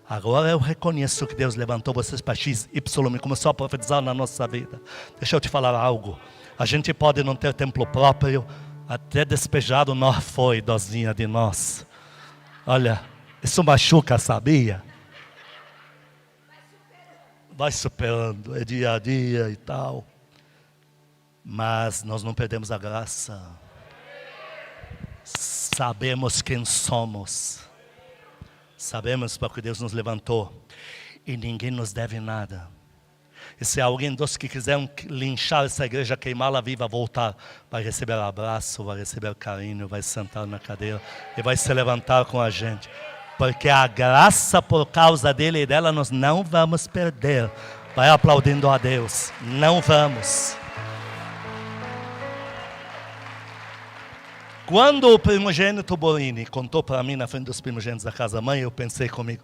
Agora eu reconheço que Deus levantou vocês para XY e começou a profetizar na nossa vida. Deixa eu te falar algo. A gente pode não ter templo próprio, até despejado não foi, dozinha de nós. Olha, isso machuca, sabia? Vai superando, é dia a dia e tal. Mas nós não perdemos a graça. Sabemos quem somos. Sabemos para que Deus nos levantou. E ninguém nos deve nada. E se alguém dos que quiseram linchar essa igreja, queimá-la viva, voltar, vai receber abraço, vai receber carinho, vai sentar na cadeira e vai se levantar com a gente. Porque a graça por causa dele e dela nós não vamos perder. Vai aplaudindo a Deus. Não vamos. Quando o primogênito Borini contou para mim na frente dos primogênitos da casa-mãe, eu pensei comigo,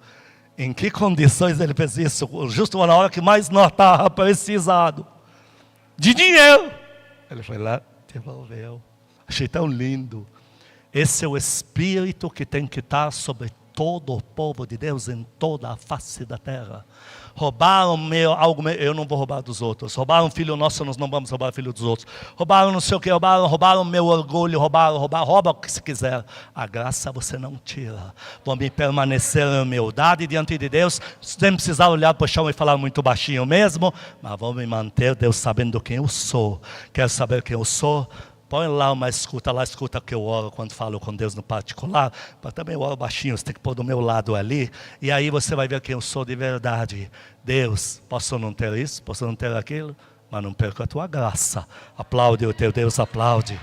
em que condições ele fez isso? Justo na hora que mais nós estávamos precisados. De dinheiro. Ele foi lá, devolveu. Achei tão lindo. Esse é o Espírito que tem que estar sobre todo o povo de Deus em toda a face da terra. Roubaram algo meu, eu não vou roubar dos outros. Roubaram filho nosso, nós não vamos roubar filho dos outros. Roubaram não sei o que, roubaram meu orgulho, rouba o que se quiser. A graça você não tira. Vamos permanecer em humildade diante de Deus, sem precisar olhar para o chão e falar muito baixinho mesmo, mas vamos me manter, Deus sabendo quem eu sou. Quer saber quem eu sou? Põe lá uma escuta, lá escuta que eu oro quando falo com Deus no particular. Mas também eu oro baixinho, você tem que pôr do meu lado ali. E aí você vai ver quem eu sou de verdade. Deus, posso não ter isso, posso não ter aquilo, mas não perca a tua graça. Aplaude o teu Deus, aplaude.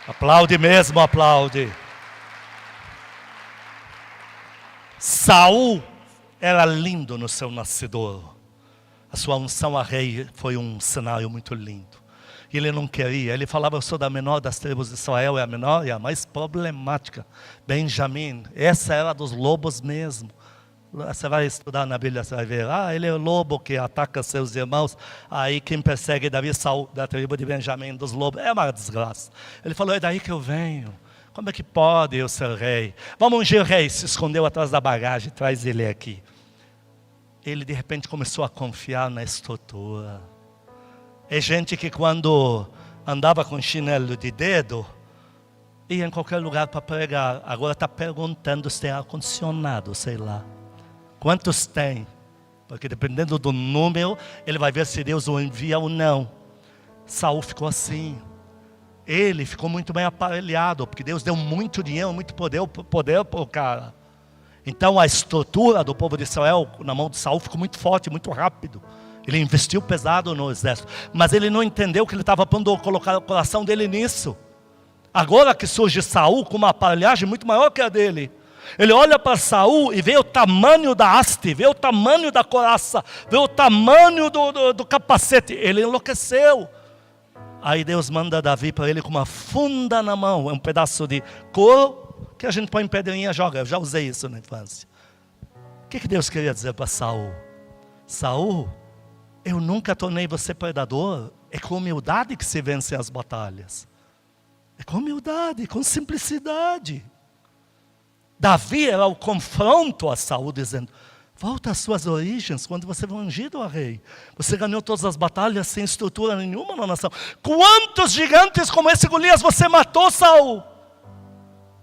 Aplaude mesmo, aplaude. Saul era lindo no seu nascedouro. A sua unção a rei foi um cenário muito lindo. Ele não queria, ele falava, eu sou da menor das tribos de Israel, é a menor e a mais problemática. Benjamim, essa era dos lobos mesmo. Você vai estudar na Bíblia, você vai ver, ele é o lobo que ataca seus irmãos. Aí quem persegue Davi, Saul, da tribo de Benjamim, dos lobos, é uma desgraça. Ele falou, é daí que eu venho. Como é que pode eu ser rei? Vamos ungir o rei, se escondeu atrás da bagagem, traz ele aqui. Ele de repente começou a confiar na estrutura. É gente que quando andava com chinelo de dedo, ia em qualquer lugar para pregar. Agora está perguntando se tem ar-condicionado, sei lá. Quantos tem? Porque dependendo do número, ele vai ver se Deus o envia ou não. Saul ficou assim. Ele ficou muito bem aparelhado, porque Deus deu muito dinheiro, muito poder para o cara. Então a estrutura do povo de Israel, na mão de Saul, ficou muito forte, muito rápido. Ele investiu pesado no exército, mas ele não entendeu que ele estava pondo colocar o coração dele nisso. Agora que surge Saul com uma aparelhagem muito maior que a dele, ele olha para Saul e vê o tamanho da haste, vê o tamanho da coraça, vê o tamanho do capacete. Ele enlouqueceu. Aí Deus manda Davi para ele com uma funda na mão, um pedaço de couro que a gente põe em pedrinha e joga. Eu já usei isso na infância. O que Deus queria dizer para Saul? Saul, eu nunca tornei você predador. É com humildade que se vencem as batalhas. É com humildade, com simplicidade. Davi era o confronto a Saul, dizendo, volta às suas origens, quando você foi ungido a rei. Você ganhou todas as batalhas sem estrutura nenhuma na nação. Quantos gigantes como esse Golias você matou, Saul?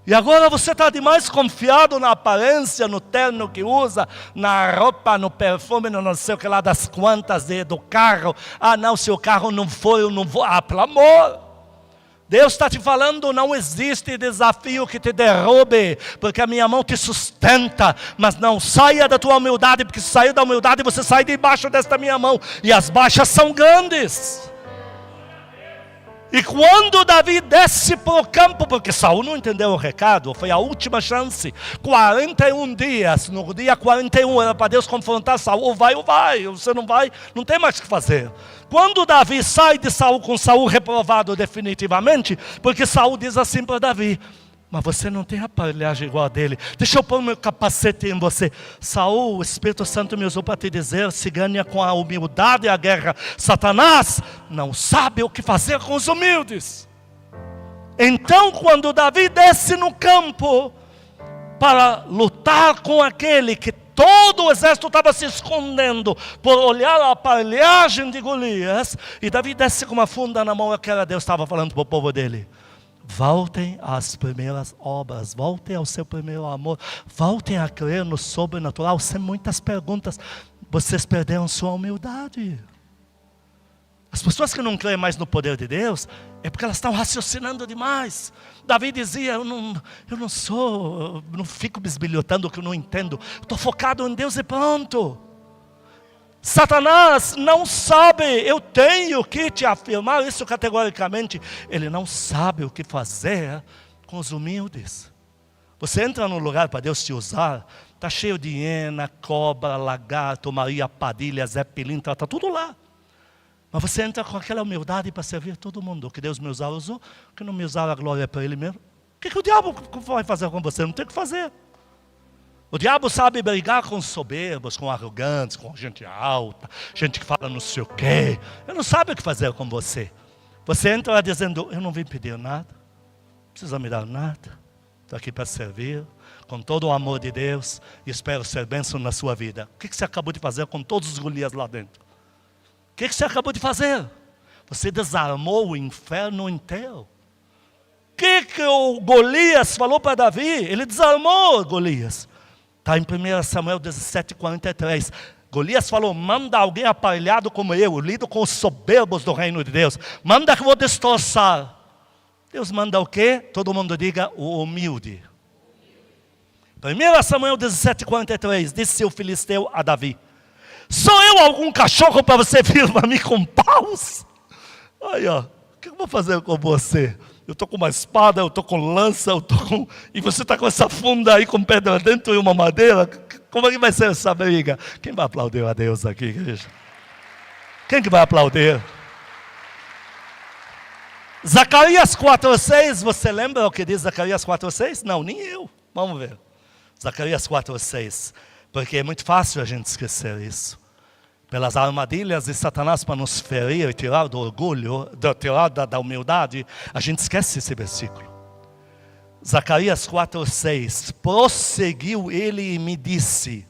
E agora você está demais confiado na aparência, no terno que usa, na roupa, no perfume, no não sei o que lá das quantas, do carro. Ah não, se o carro não for, eu não vou. Ah, pelo amor. Deus está te falando, não existe desafio que te derrube, porque a minha mão te sustenta. Mas não saia da tua humildade, porque se sair da humildade, você sai debaixo desta minha mão. E as baixas são grandes. E quando Davi desce para o campo, porque Saul não entendeu o recado, foi a última chance, 41 dias, no dia 41 era para Deus confrontar Saul, vai ou vai, você não vai, não tem mais o que fazer. Quando Davi sai de Saul, com Saul reprovado definitivamente, porque Saul diz assim para Davi: mas você não tem aparelhagem igual a dele. Deixa eu pôr meu capacete em você. Saul, o Espírito Santo me usou para te dizer: se ganha com a humildade a guerra. Satanás não sabe o que fazer com os humildes. Então, quando Davi desce no campo para lutar com aquele que todo o exército estava se escondendo por olhar a aparelhagem de Golias, e Davi desce com uma funda na mão, aquela Deus estava falando para o povo dele: voltem às primeiras obras, voltem ao seu primeiro amor, voltem a crer no sobrenatural, sem muitas perguntas. Vocês perderam sua humildade. As pessoas que não creem mais no poder de Deus, é porque elas estão raciocinando demais. Davi dizia: eu não fico bisbilhotando o que eu não entendo, estou focado em Deus e pronto. Satanás não sabe, eu tenho que te afirmar isso categoricamente, ele não sabe o que fazer com os humildes. Você entra num lugar para Deus te usar, está cheio de hiena, cobra, lagarto, Maria Padilha, Zé Pilintra, está tudo lá. Mas você entra com aquela humildade para servir todo mundo. O que Deus me usou, o que não me usar, a glória é para Ele mesmo. O que o diabo vai fazer com você? Não tem o que fazer. O diabo sabe brigar com soberbos, com arrogantes, com gente alta, gente que fala não sei o quê. Ele não sabe o que fazer com você. Você entra lá dizendo: eu não vim pedir nada, não precisa me dar nada. Estou aqui para servir, com todo o amor de Deus, e espero ser bênção na sua vida. O que você acabou de fazer com todos os Golias lá dentro? O que você acabou de fazer? Você desarmou o inferno inteiro. O que o Golias falou para Davi? Ele desarmou Golias. Está em 1 Samuel 17:43. Golias falou: manda alguém aparelhado como eu lido com os soberbos do reino de Deus. Manda que eu vou destroçar. Deus manda o quê? Todo mundo diga: o humilde. 1 Samuel 17:43. Disse o filisteu a Davi: sou eu algum cachorro para você vir para mim com paus? Aí, ó, o que eu vou fazer com você? Eu estou com uma espada, eu estou com lança, e você está com essa funda aí com pedra dentro e uma madeira. Como é que vai ser essa briga? Quem vai aplaudir a Deus aqui, igreja? Quem que vai aplaudir? Zacarias 4:6, você lembra o que diz Zacarias 4:6? Não, nem eu. Vamos ver. Zacarias 4:6. Porque é muito fácil a gente esquecer isso. Pelas armadilhas de Satanás para nos ferir e tirar do orgulho, tirar da humildade, a gente esquece esse versículo. Zacarias 4:6. Prosseguiu ele e me disse: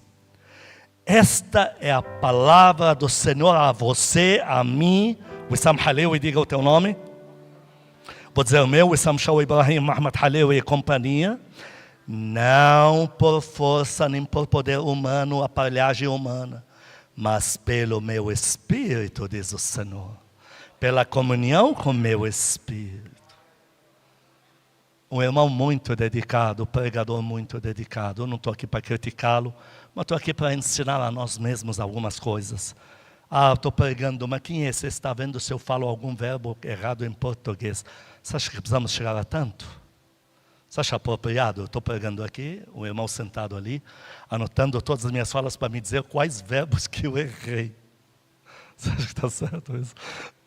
esta é a palavra do Senhor a você, a mim. Wissam Halewi, diga o teu nome. Vou dizer o meu: Wissam Shaw Ibrahim Mahmoud Halewi e companhia. Não por força nem por poder humano, aparelhagem humana, mas pelo meu Espírito, diz o Senhor, pela comunhão com meu Espírito. Um irmão muito dedicado, um pregador muito dedicado. Eu não estou aqui para criticá-lo, mas estou aqui para ensinar a nós mesmos algumas coisas. Ah, estou pregando, mas quem é? Você está vendo se eu falo algum verbo errado em português? Você acha que precisamos chegar a tanto? Você acha apropriado? Eu estou pregando aqui, um irmão sentado ali, anotando todas as minhas falas para me dizer quais verbos que eu errei. Você acha que está certo isso?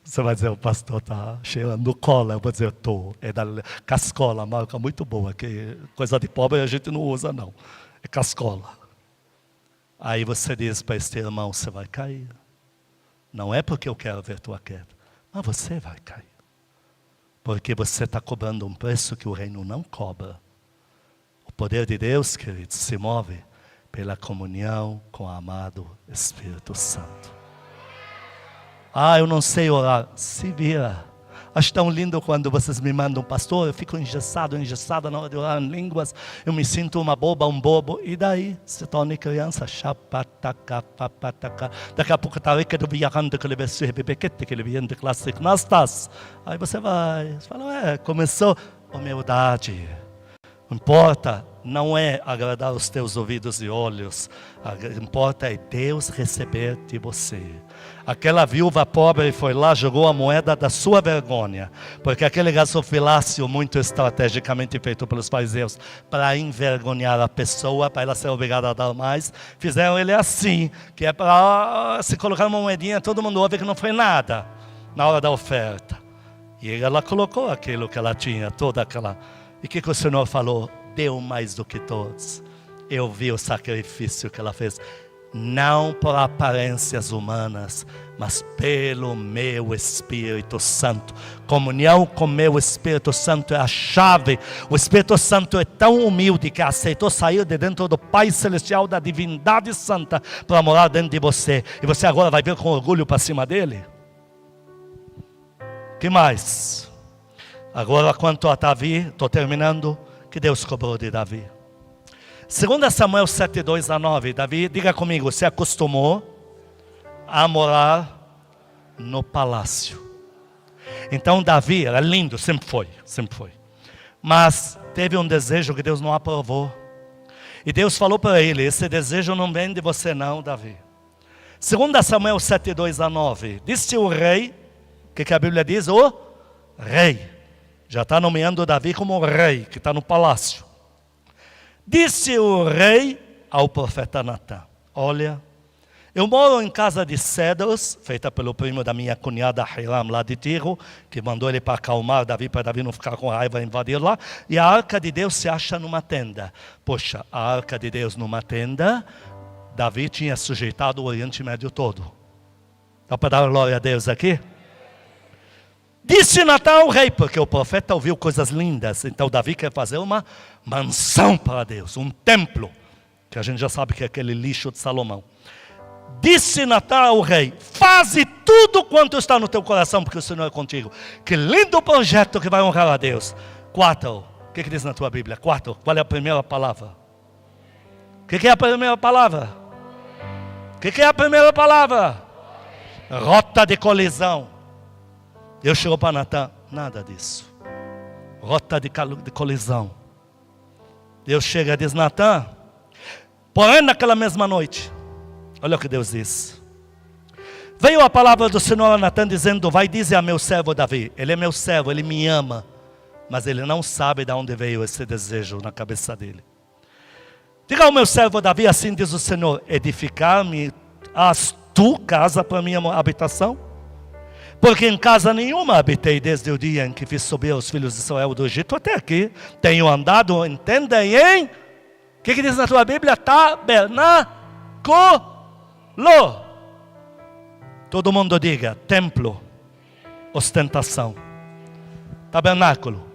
Você vai dizer: o pastor está cheirando cola. Eu vou dizer: estou. É da Cascola, marca muito boa, que coisa de pobre a gente não usa não. É Cascola. Aí você diz para este irmão: você vai cair. Não é porque eu quero ver tua queda, mas você vai cair. Porque você está cobrando um preço que o reino não cobra. O poder de Deus, queridos, se move pela comunhão com o amado Espírito Santo. Ah, eu não sei orar. Se vira. Acho tão lindo quando vocês me mandam, pastor, eu fico engessada na hora de orar em línguas, eu me sinto uma boba, um bobo, e daí se torna criança, daqui a pouco está que aí você vai, você fala, começou humildade. Não importa, não é agradar os teus ouvidos e olhos, importa é Deus receber de você. Aquela viúva pobre foi lá, jogou a moeda da sua vergonha, porque aquele gasofilácio muito estrategicamente feito pelos fariseus, para envergonhar a pessoa, para ela ser obrigada a dar mais, fizeram ele assim, que é para se colocar uma moedinha, todo mundo ouve que não foi nada, na hora da oferta. E ela colocou aquilo que ela tinha, toda aquela... E o que o Senhor falou? Deu mais do que todos. Eu vi o sacrifício que ela fez. Não por aparências humanas, mas pelo meu Espírito Santo. Comunhão com meu Espírito Santo é a chave. O Espírito Santo é tão humilde que aceitou sair de dentro do Pai Celestial, da divindade santa, para morar dentro de você. E você agora vai vir com orgulho para cima dele? Que mais? Agora, quanto a Davi, estou terminando, que Deus cobrou de Davi. 2 Samuel 7:2-9, Davi, diga comigo, se acostumou a morar no palácio. Então Davi era lindo, sempre foi. Mas teve um desejo que Deus não aprovou. E Deus falou para ele, esse desejo não vem de você não, Davi. 2 Samuel 7:2-9, disse o rei, o que a Bíblia diz? O rei. Já está nomeando Davi como rei, que está no palácio. Disse o rei ao profeta Natã, olha, eu moro em casa de cedros, feita pelo primo da minha cunhada Hiram, lá de Tiro, que mandou ele para acalmar Davi, para Davi não ficar com raiva e invadir lá. E a arca de Deus se acha numa tenda. Poxa, a arca de Deus numa tenda, Davi tinha sujeitado o Oriente Médio todo. Dá para dar glória a Deus aqui? Disse Natã ao rei, porque o profeta ouviu coisas lindas. Então Davi quer fazer uma mansão para Deus, um templo, que a gente já sabe que é aquele lixo de Salomão. Disse Natã ao rei, faze tudo quanto está no teu coração, porque o Senhor é contigo. Que lindo projeto que vai honrar a Deus. 4, o que diz na tua Bíblia? 4, qual é a primeira palavra? O que é a primeira palavra? O que é a primeira palavra? Rota de colisão. Deus chegou para Natã, nada disso. Rota de colisão. Deus chega e diz, Natã, porém naquela mesma noite, olha o que Deus diz. Veio a palavra do Senhor a Natã dizendo, vai dizer a meu servo Davi, ele é meu servo, ele me ama, mas ele não sabe de onde veio esse desejo na cabeça dele. Diga ao meu servo Davi, assim diz o Senhor, edificar-me-ás tu casa para minha habitação? Porque em casa nenhuma habitei desde o dia em que fiz subir os filhos de Israel do Egito até aqui. Tenho andado, entendem, em... O que diz na tua Bíblia? Tabernáculo. Todo mundo diga, templo, ostentação. Tabernáculo,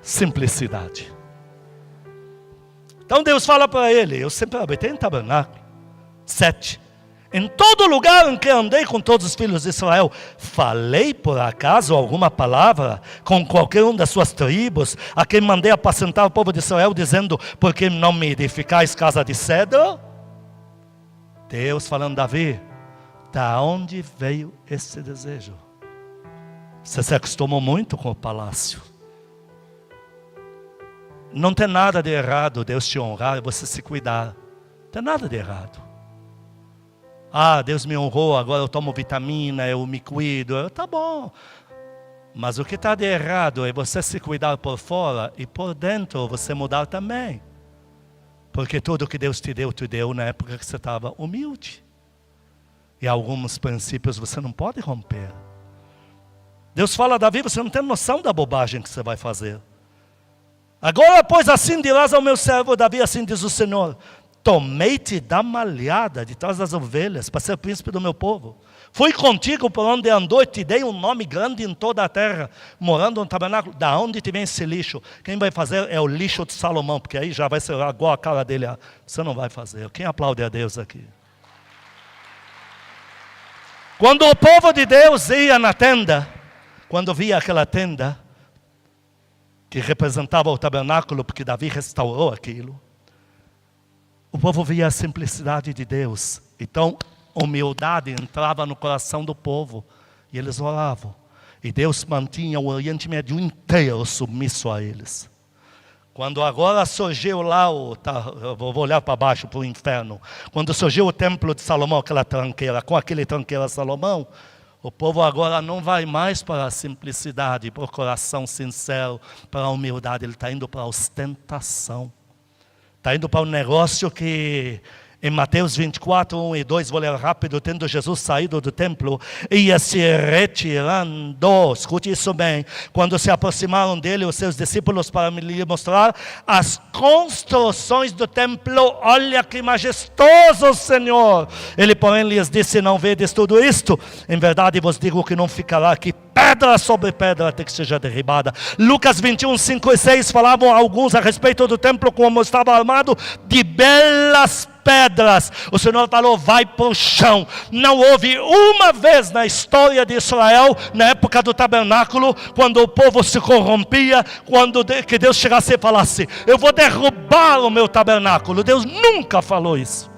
simplicidade. Então Deus fala para ele, eu sempre habitei em tabernáculo. 7. Em todo lugar em que andei com todos os filhos de Israel, falei por acaso alguma palavra com qualquer um das suas tribos, a quem mandei apacentar o povo de Israel, dizendo, por que não me edificais casa de cedro? Deus falando, Davi, da onde veio esse desejo? Você se acostumou muito com o palácio. Não tem nada de errado Deus te honrar e você se cuidar. Não tem nada de errado. Deus me honrou, agora eu tomo vitamina, eu me cuido. Tá bom. Mas o que está de errado é você se cuidar por fora e por dentro você mudar também. Porque tudo que Deus te deu na época que você estava humilde. E alguns princípios você não pode romper. Deus fala, Davi, você não tem noção da bobagem que você vai fazer. Agora, pois, assim dirás ao meu servo Davi, assim diz o Senhor, tomei-te da malhada de trás das ovelhas para ser príncipe do meu povo. Fui contigo por onde andou e te dei um nome grande em toda a terra, morando no tabernáculo. Da onde te vem esse lixo? Quem vai fazer é o lixo de Salomão, porque aí já vai ser igual a cara dele. Você não vai fazer. Quem aplaude a Deus aqui? Quando o povo de Deus ia na tenda, Quando via aquela tenda, que representava o tabernáculo, porque Davi restaurou aquilo, o povo via a simplicidade de Deus. Então, humildade entrava no coração do povo, e eles oravam. E Deus mantinha o Oriente Médio inteiro submisso a eles. Quando agora surgiu lá, vou olhar para baixo, para o inferno. Quando surgiu o templo de Salomão, aquela tranqueira, com aquele tranqueira Salomão, o povo agora não vai mais para a simplicidade, para o coração sincero, para a humildade. Ele está indo para a ostentação. Está indo para um negócio que, em Mateus 24, 1 e 2, vou ler rápido, tendo Jesus saído do templo, ia se retirando, escute isso bem, quando se aproximaram dele os seus discípulos para lhe mostrar as construções do templo. Olha que majestoso, Senhor! Ele, porém, lhes disse: não vedes tudo isto? Em verdade vos digo que não ficará aqui pedra sobre pedra até que seja derribada. Lucas 21, 5 e 6 falavam alguns a respeito do templo, como estava armado de belas pedras. O Senhor falou: vai para o chão. Não houve uma vez na história de Israel, na época do tabernáculo, quando o povo se corrompia, que Deus chegasse e falasse: eu vou derrubar o meu tabernáculo. Deus nunca falou isso.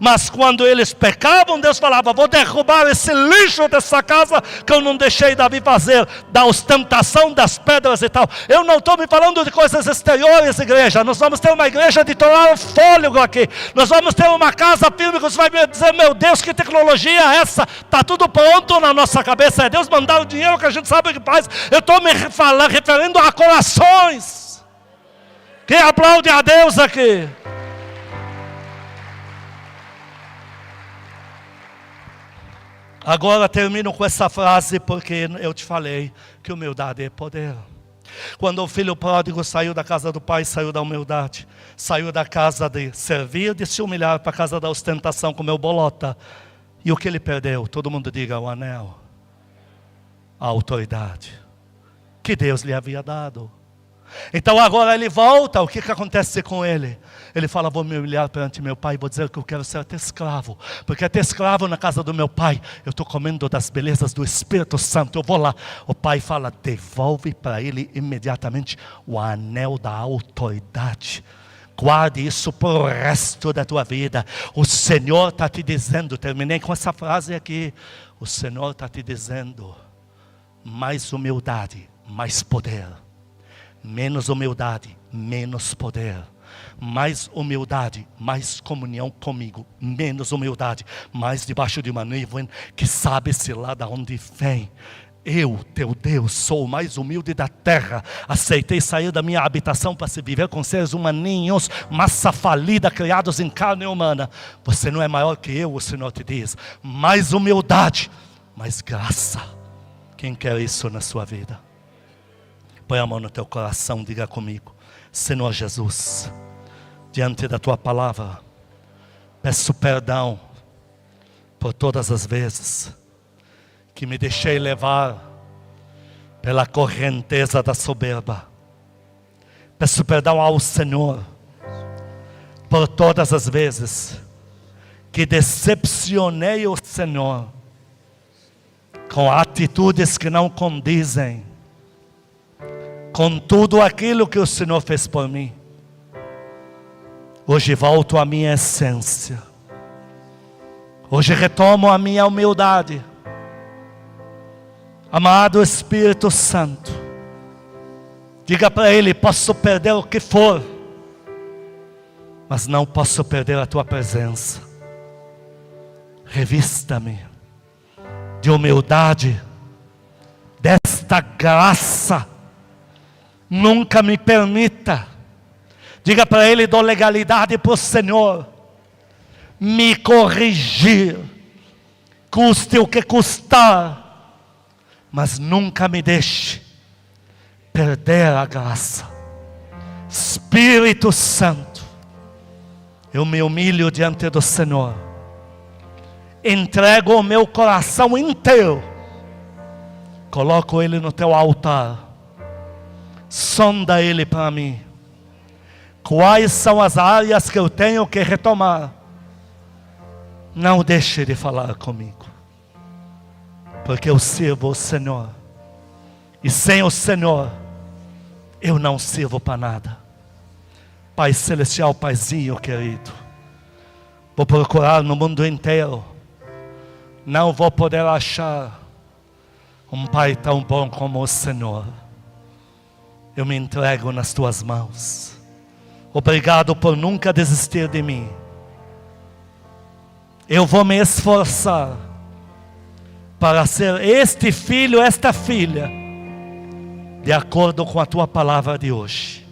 Mas quando eles pecavam, Deus falava: vou derrubar esse lixo dessa casa que eu não deixei Davi fazer, da ostentação das pedras e tal. Eu não estou me falando de coisas exteriores, igreja. Nós vamos ter uma igreja de torar fôlego aqui. Nós vamos ter uma casa firme que você vai me dizer: meu Deus, que tecnologia é essa? Está tudo pronto na nossa cabeça. É Deus mandar o dinheiro que a gente sabe o que faz. Eu estou me referindo a corações. Quem aplaude a Deus aqui? Agora termino com essa frase, porque eu te falei que humildade é poder. Quando o filho pródigo saiu da casa do pai, saiu da humildade. Saiu da casa de servir, de se humilhar, para a casa da ostentação, comeu bolota. E o que ele perdeu? Todo mundo diga: o anel. A autoridade que Deus lhe havia dado. Então agora ele volta. O que acontece com ele? Ele fala: vou me humilhar perante meu pai, vou dizer que eu quero ser até escravo, porque até escravo na casa do meu pai, eu estou comendo das belezas do Espírito Santo. Eu vou lá. O pai fala: devolve para ele imediatamente o anel da autoridade. Guarde isso para o resto da tua vida. O Senhor está te dizendo, terminei com essa frase aqui, o Senhor está te dizendo: mais humildade, mais poder. Menos humildade, menos poder. Mais humildade, mais comunhão comigo. Menos humildade, mais debaixo de uma nuvem que sabe-se lá de onde vem. Eu, teu Deus, sou o mais humilde da terra. Aceitei sair da minha habitação para se viver com seres humaninhos, massa falida, criados em carne humana. Você não é maior que eu, o Senhor te diz. Mais humildade, mais graça. Quem quer isso na sua vida? Põe a mão no teu coração, diga comigo: Senhor Jesus, diante da tua palavra, peço perdão por todas as vezes que me deixei levar pela correnteza da soberba. Peço perdão ao Senhor por todas as vezes que decepcionei o Senhor com atitudes que não condizem com tudo aquilo que o Senhor fez por mim. Hoje volto à minha essência. Hoje retomo a minha humildade. Amado Espírito Santo, diga para Ele: posso perder o que for, mas não posso perder a Tua presença. Revista-me de humildade, desta graça. Nunca me permita. Diga para Ele: dou legalidade para o Senhor me corrigir, custe o que custar, mas nunca me deixe perder a graça. Espírito Santo, eu me humilho diante do Senhor, entrego o meu coração inteiro, coloco ele no teu altar. Sonda ele para mim. Quais são as áreas que eu tenho que retomar? Não deixe de falar comigo, porque eu sirvo o Senhor E sem o Senhor, eu não sirvo para nada. Pai Celestial, Paizinho querido, vou procurar no mundo inteiro, não vou poder achar um Pai tão bom como o Senhor. Eu me entrego nas Tuas mãos. Obrigado por nunca desistir de mim. Eu vou me esforçar para ser este filho, esta filha, de acordo com a Tua palavra de hoje.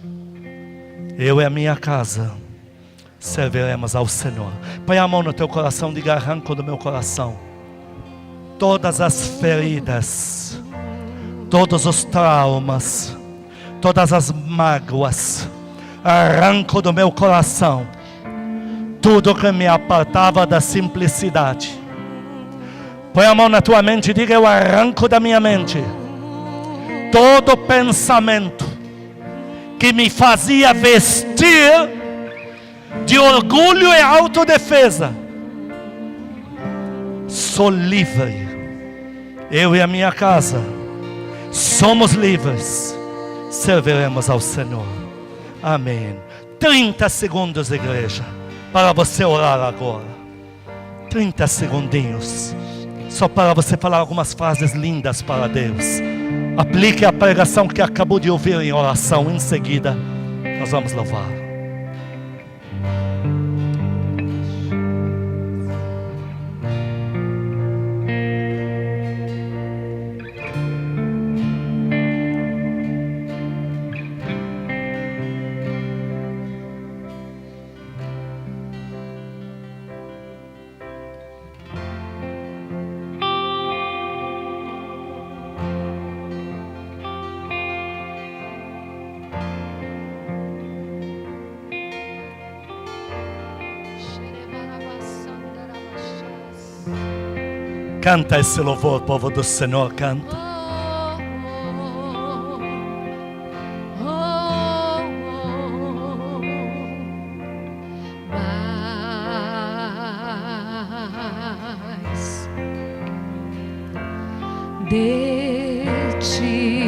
Eu e a minha casa serviremos ao Senhor. Põe a mão no teu coração, diga: arranco do meu coração todas as feridas, todos os traumas, todas as mágoas. Arranco do meu coração tudo que me apartava da simplicidade. Põe a mão na tua mente e diga: eu arranco da minha mente todo pensamento que me fazia vestir de orgulho e autodefesa. Sou livre. Eu e a minha casa somos livres. Serviremos ao Senhor. Amém. 30 segundos, igreja, para você orar agora. 30 segundinhos. Só para você falar algumas frases lindas para Deus. Aplique a pregação que acabou de ouvir em oração. Em seguida, nós vamos louvar. Canta esse louvor, povo do Senhor, canta. De ti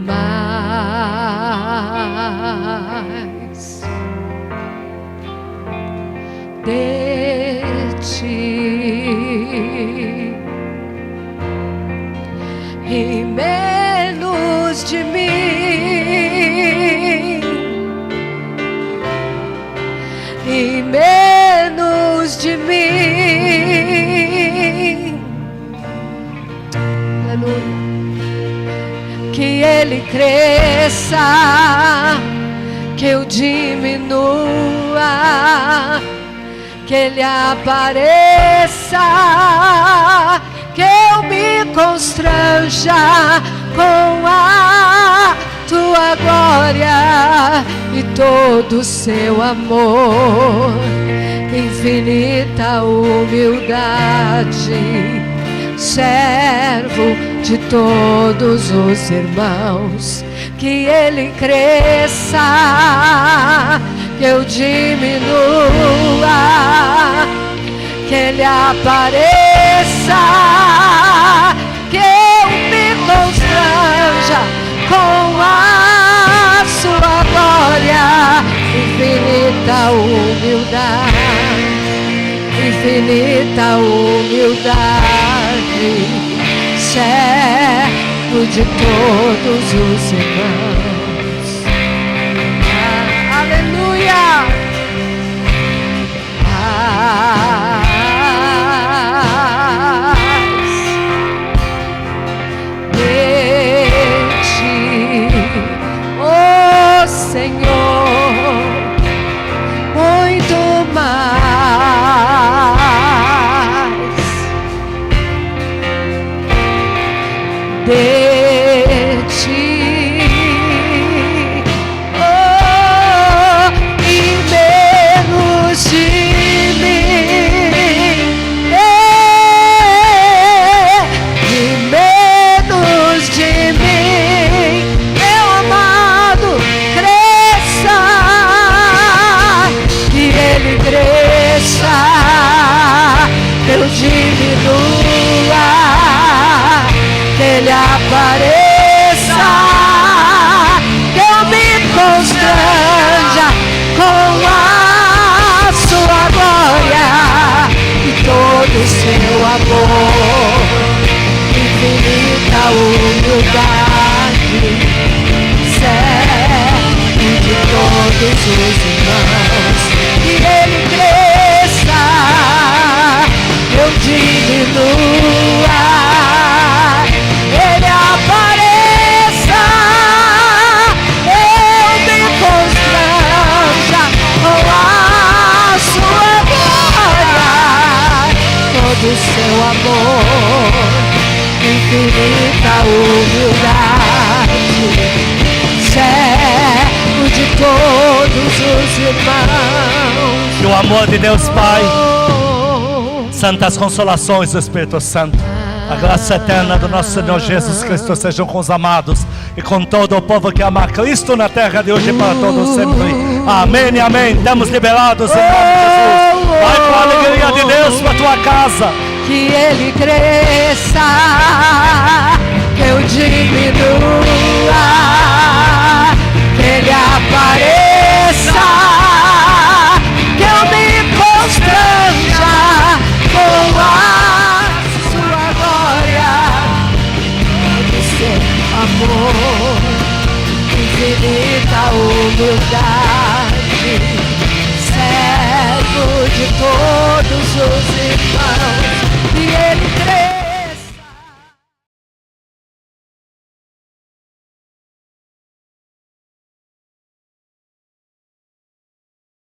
mais de ti e menos de mim e menos de mim. Aleluia. Que Ele cresça, que eu diminua, que Ele apareça, que eu me constranja com a Tua glória e todo o Seu amor. Infinita humildade, servo de todos os irmãos. Que Ele cresça, que eu diminua, que Ele apareça, que eu me constranja com a Sua glória. Infinita humildade, infinita humildade, servo de todos os irmãos. Aleluia. Senhor, muito mais de ti os irmãos. Que Ele cresça, eu diminua. Ele apareça, eu me constranja com a sua glória. Todo o seu amor, infinita humildade, servo de todos os irmãos. Que o amor de Deus Pai, santas consolações do Espírito Santo, a graça eterna do nosso Senhor Jesus Cristo sejam com os amados e com todo o povo que ama Cristo na terra de hoje e para todos sempre. Amém e amém. Estamos liberados em nome de Jesus. Vai com a alegria de Deus para a tua casa. Que Ele cresça, que eu diminua. Que Ele apareça, que eu me constranja com a sua glória. Todo seu amor, infinita humildade, servo de todos os irmãos.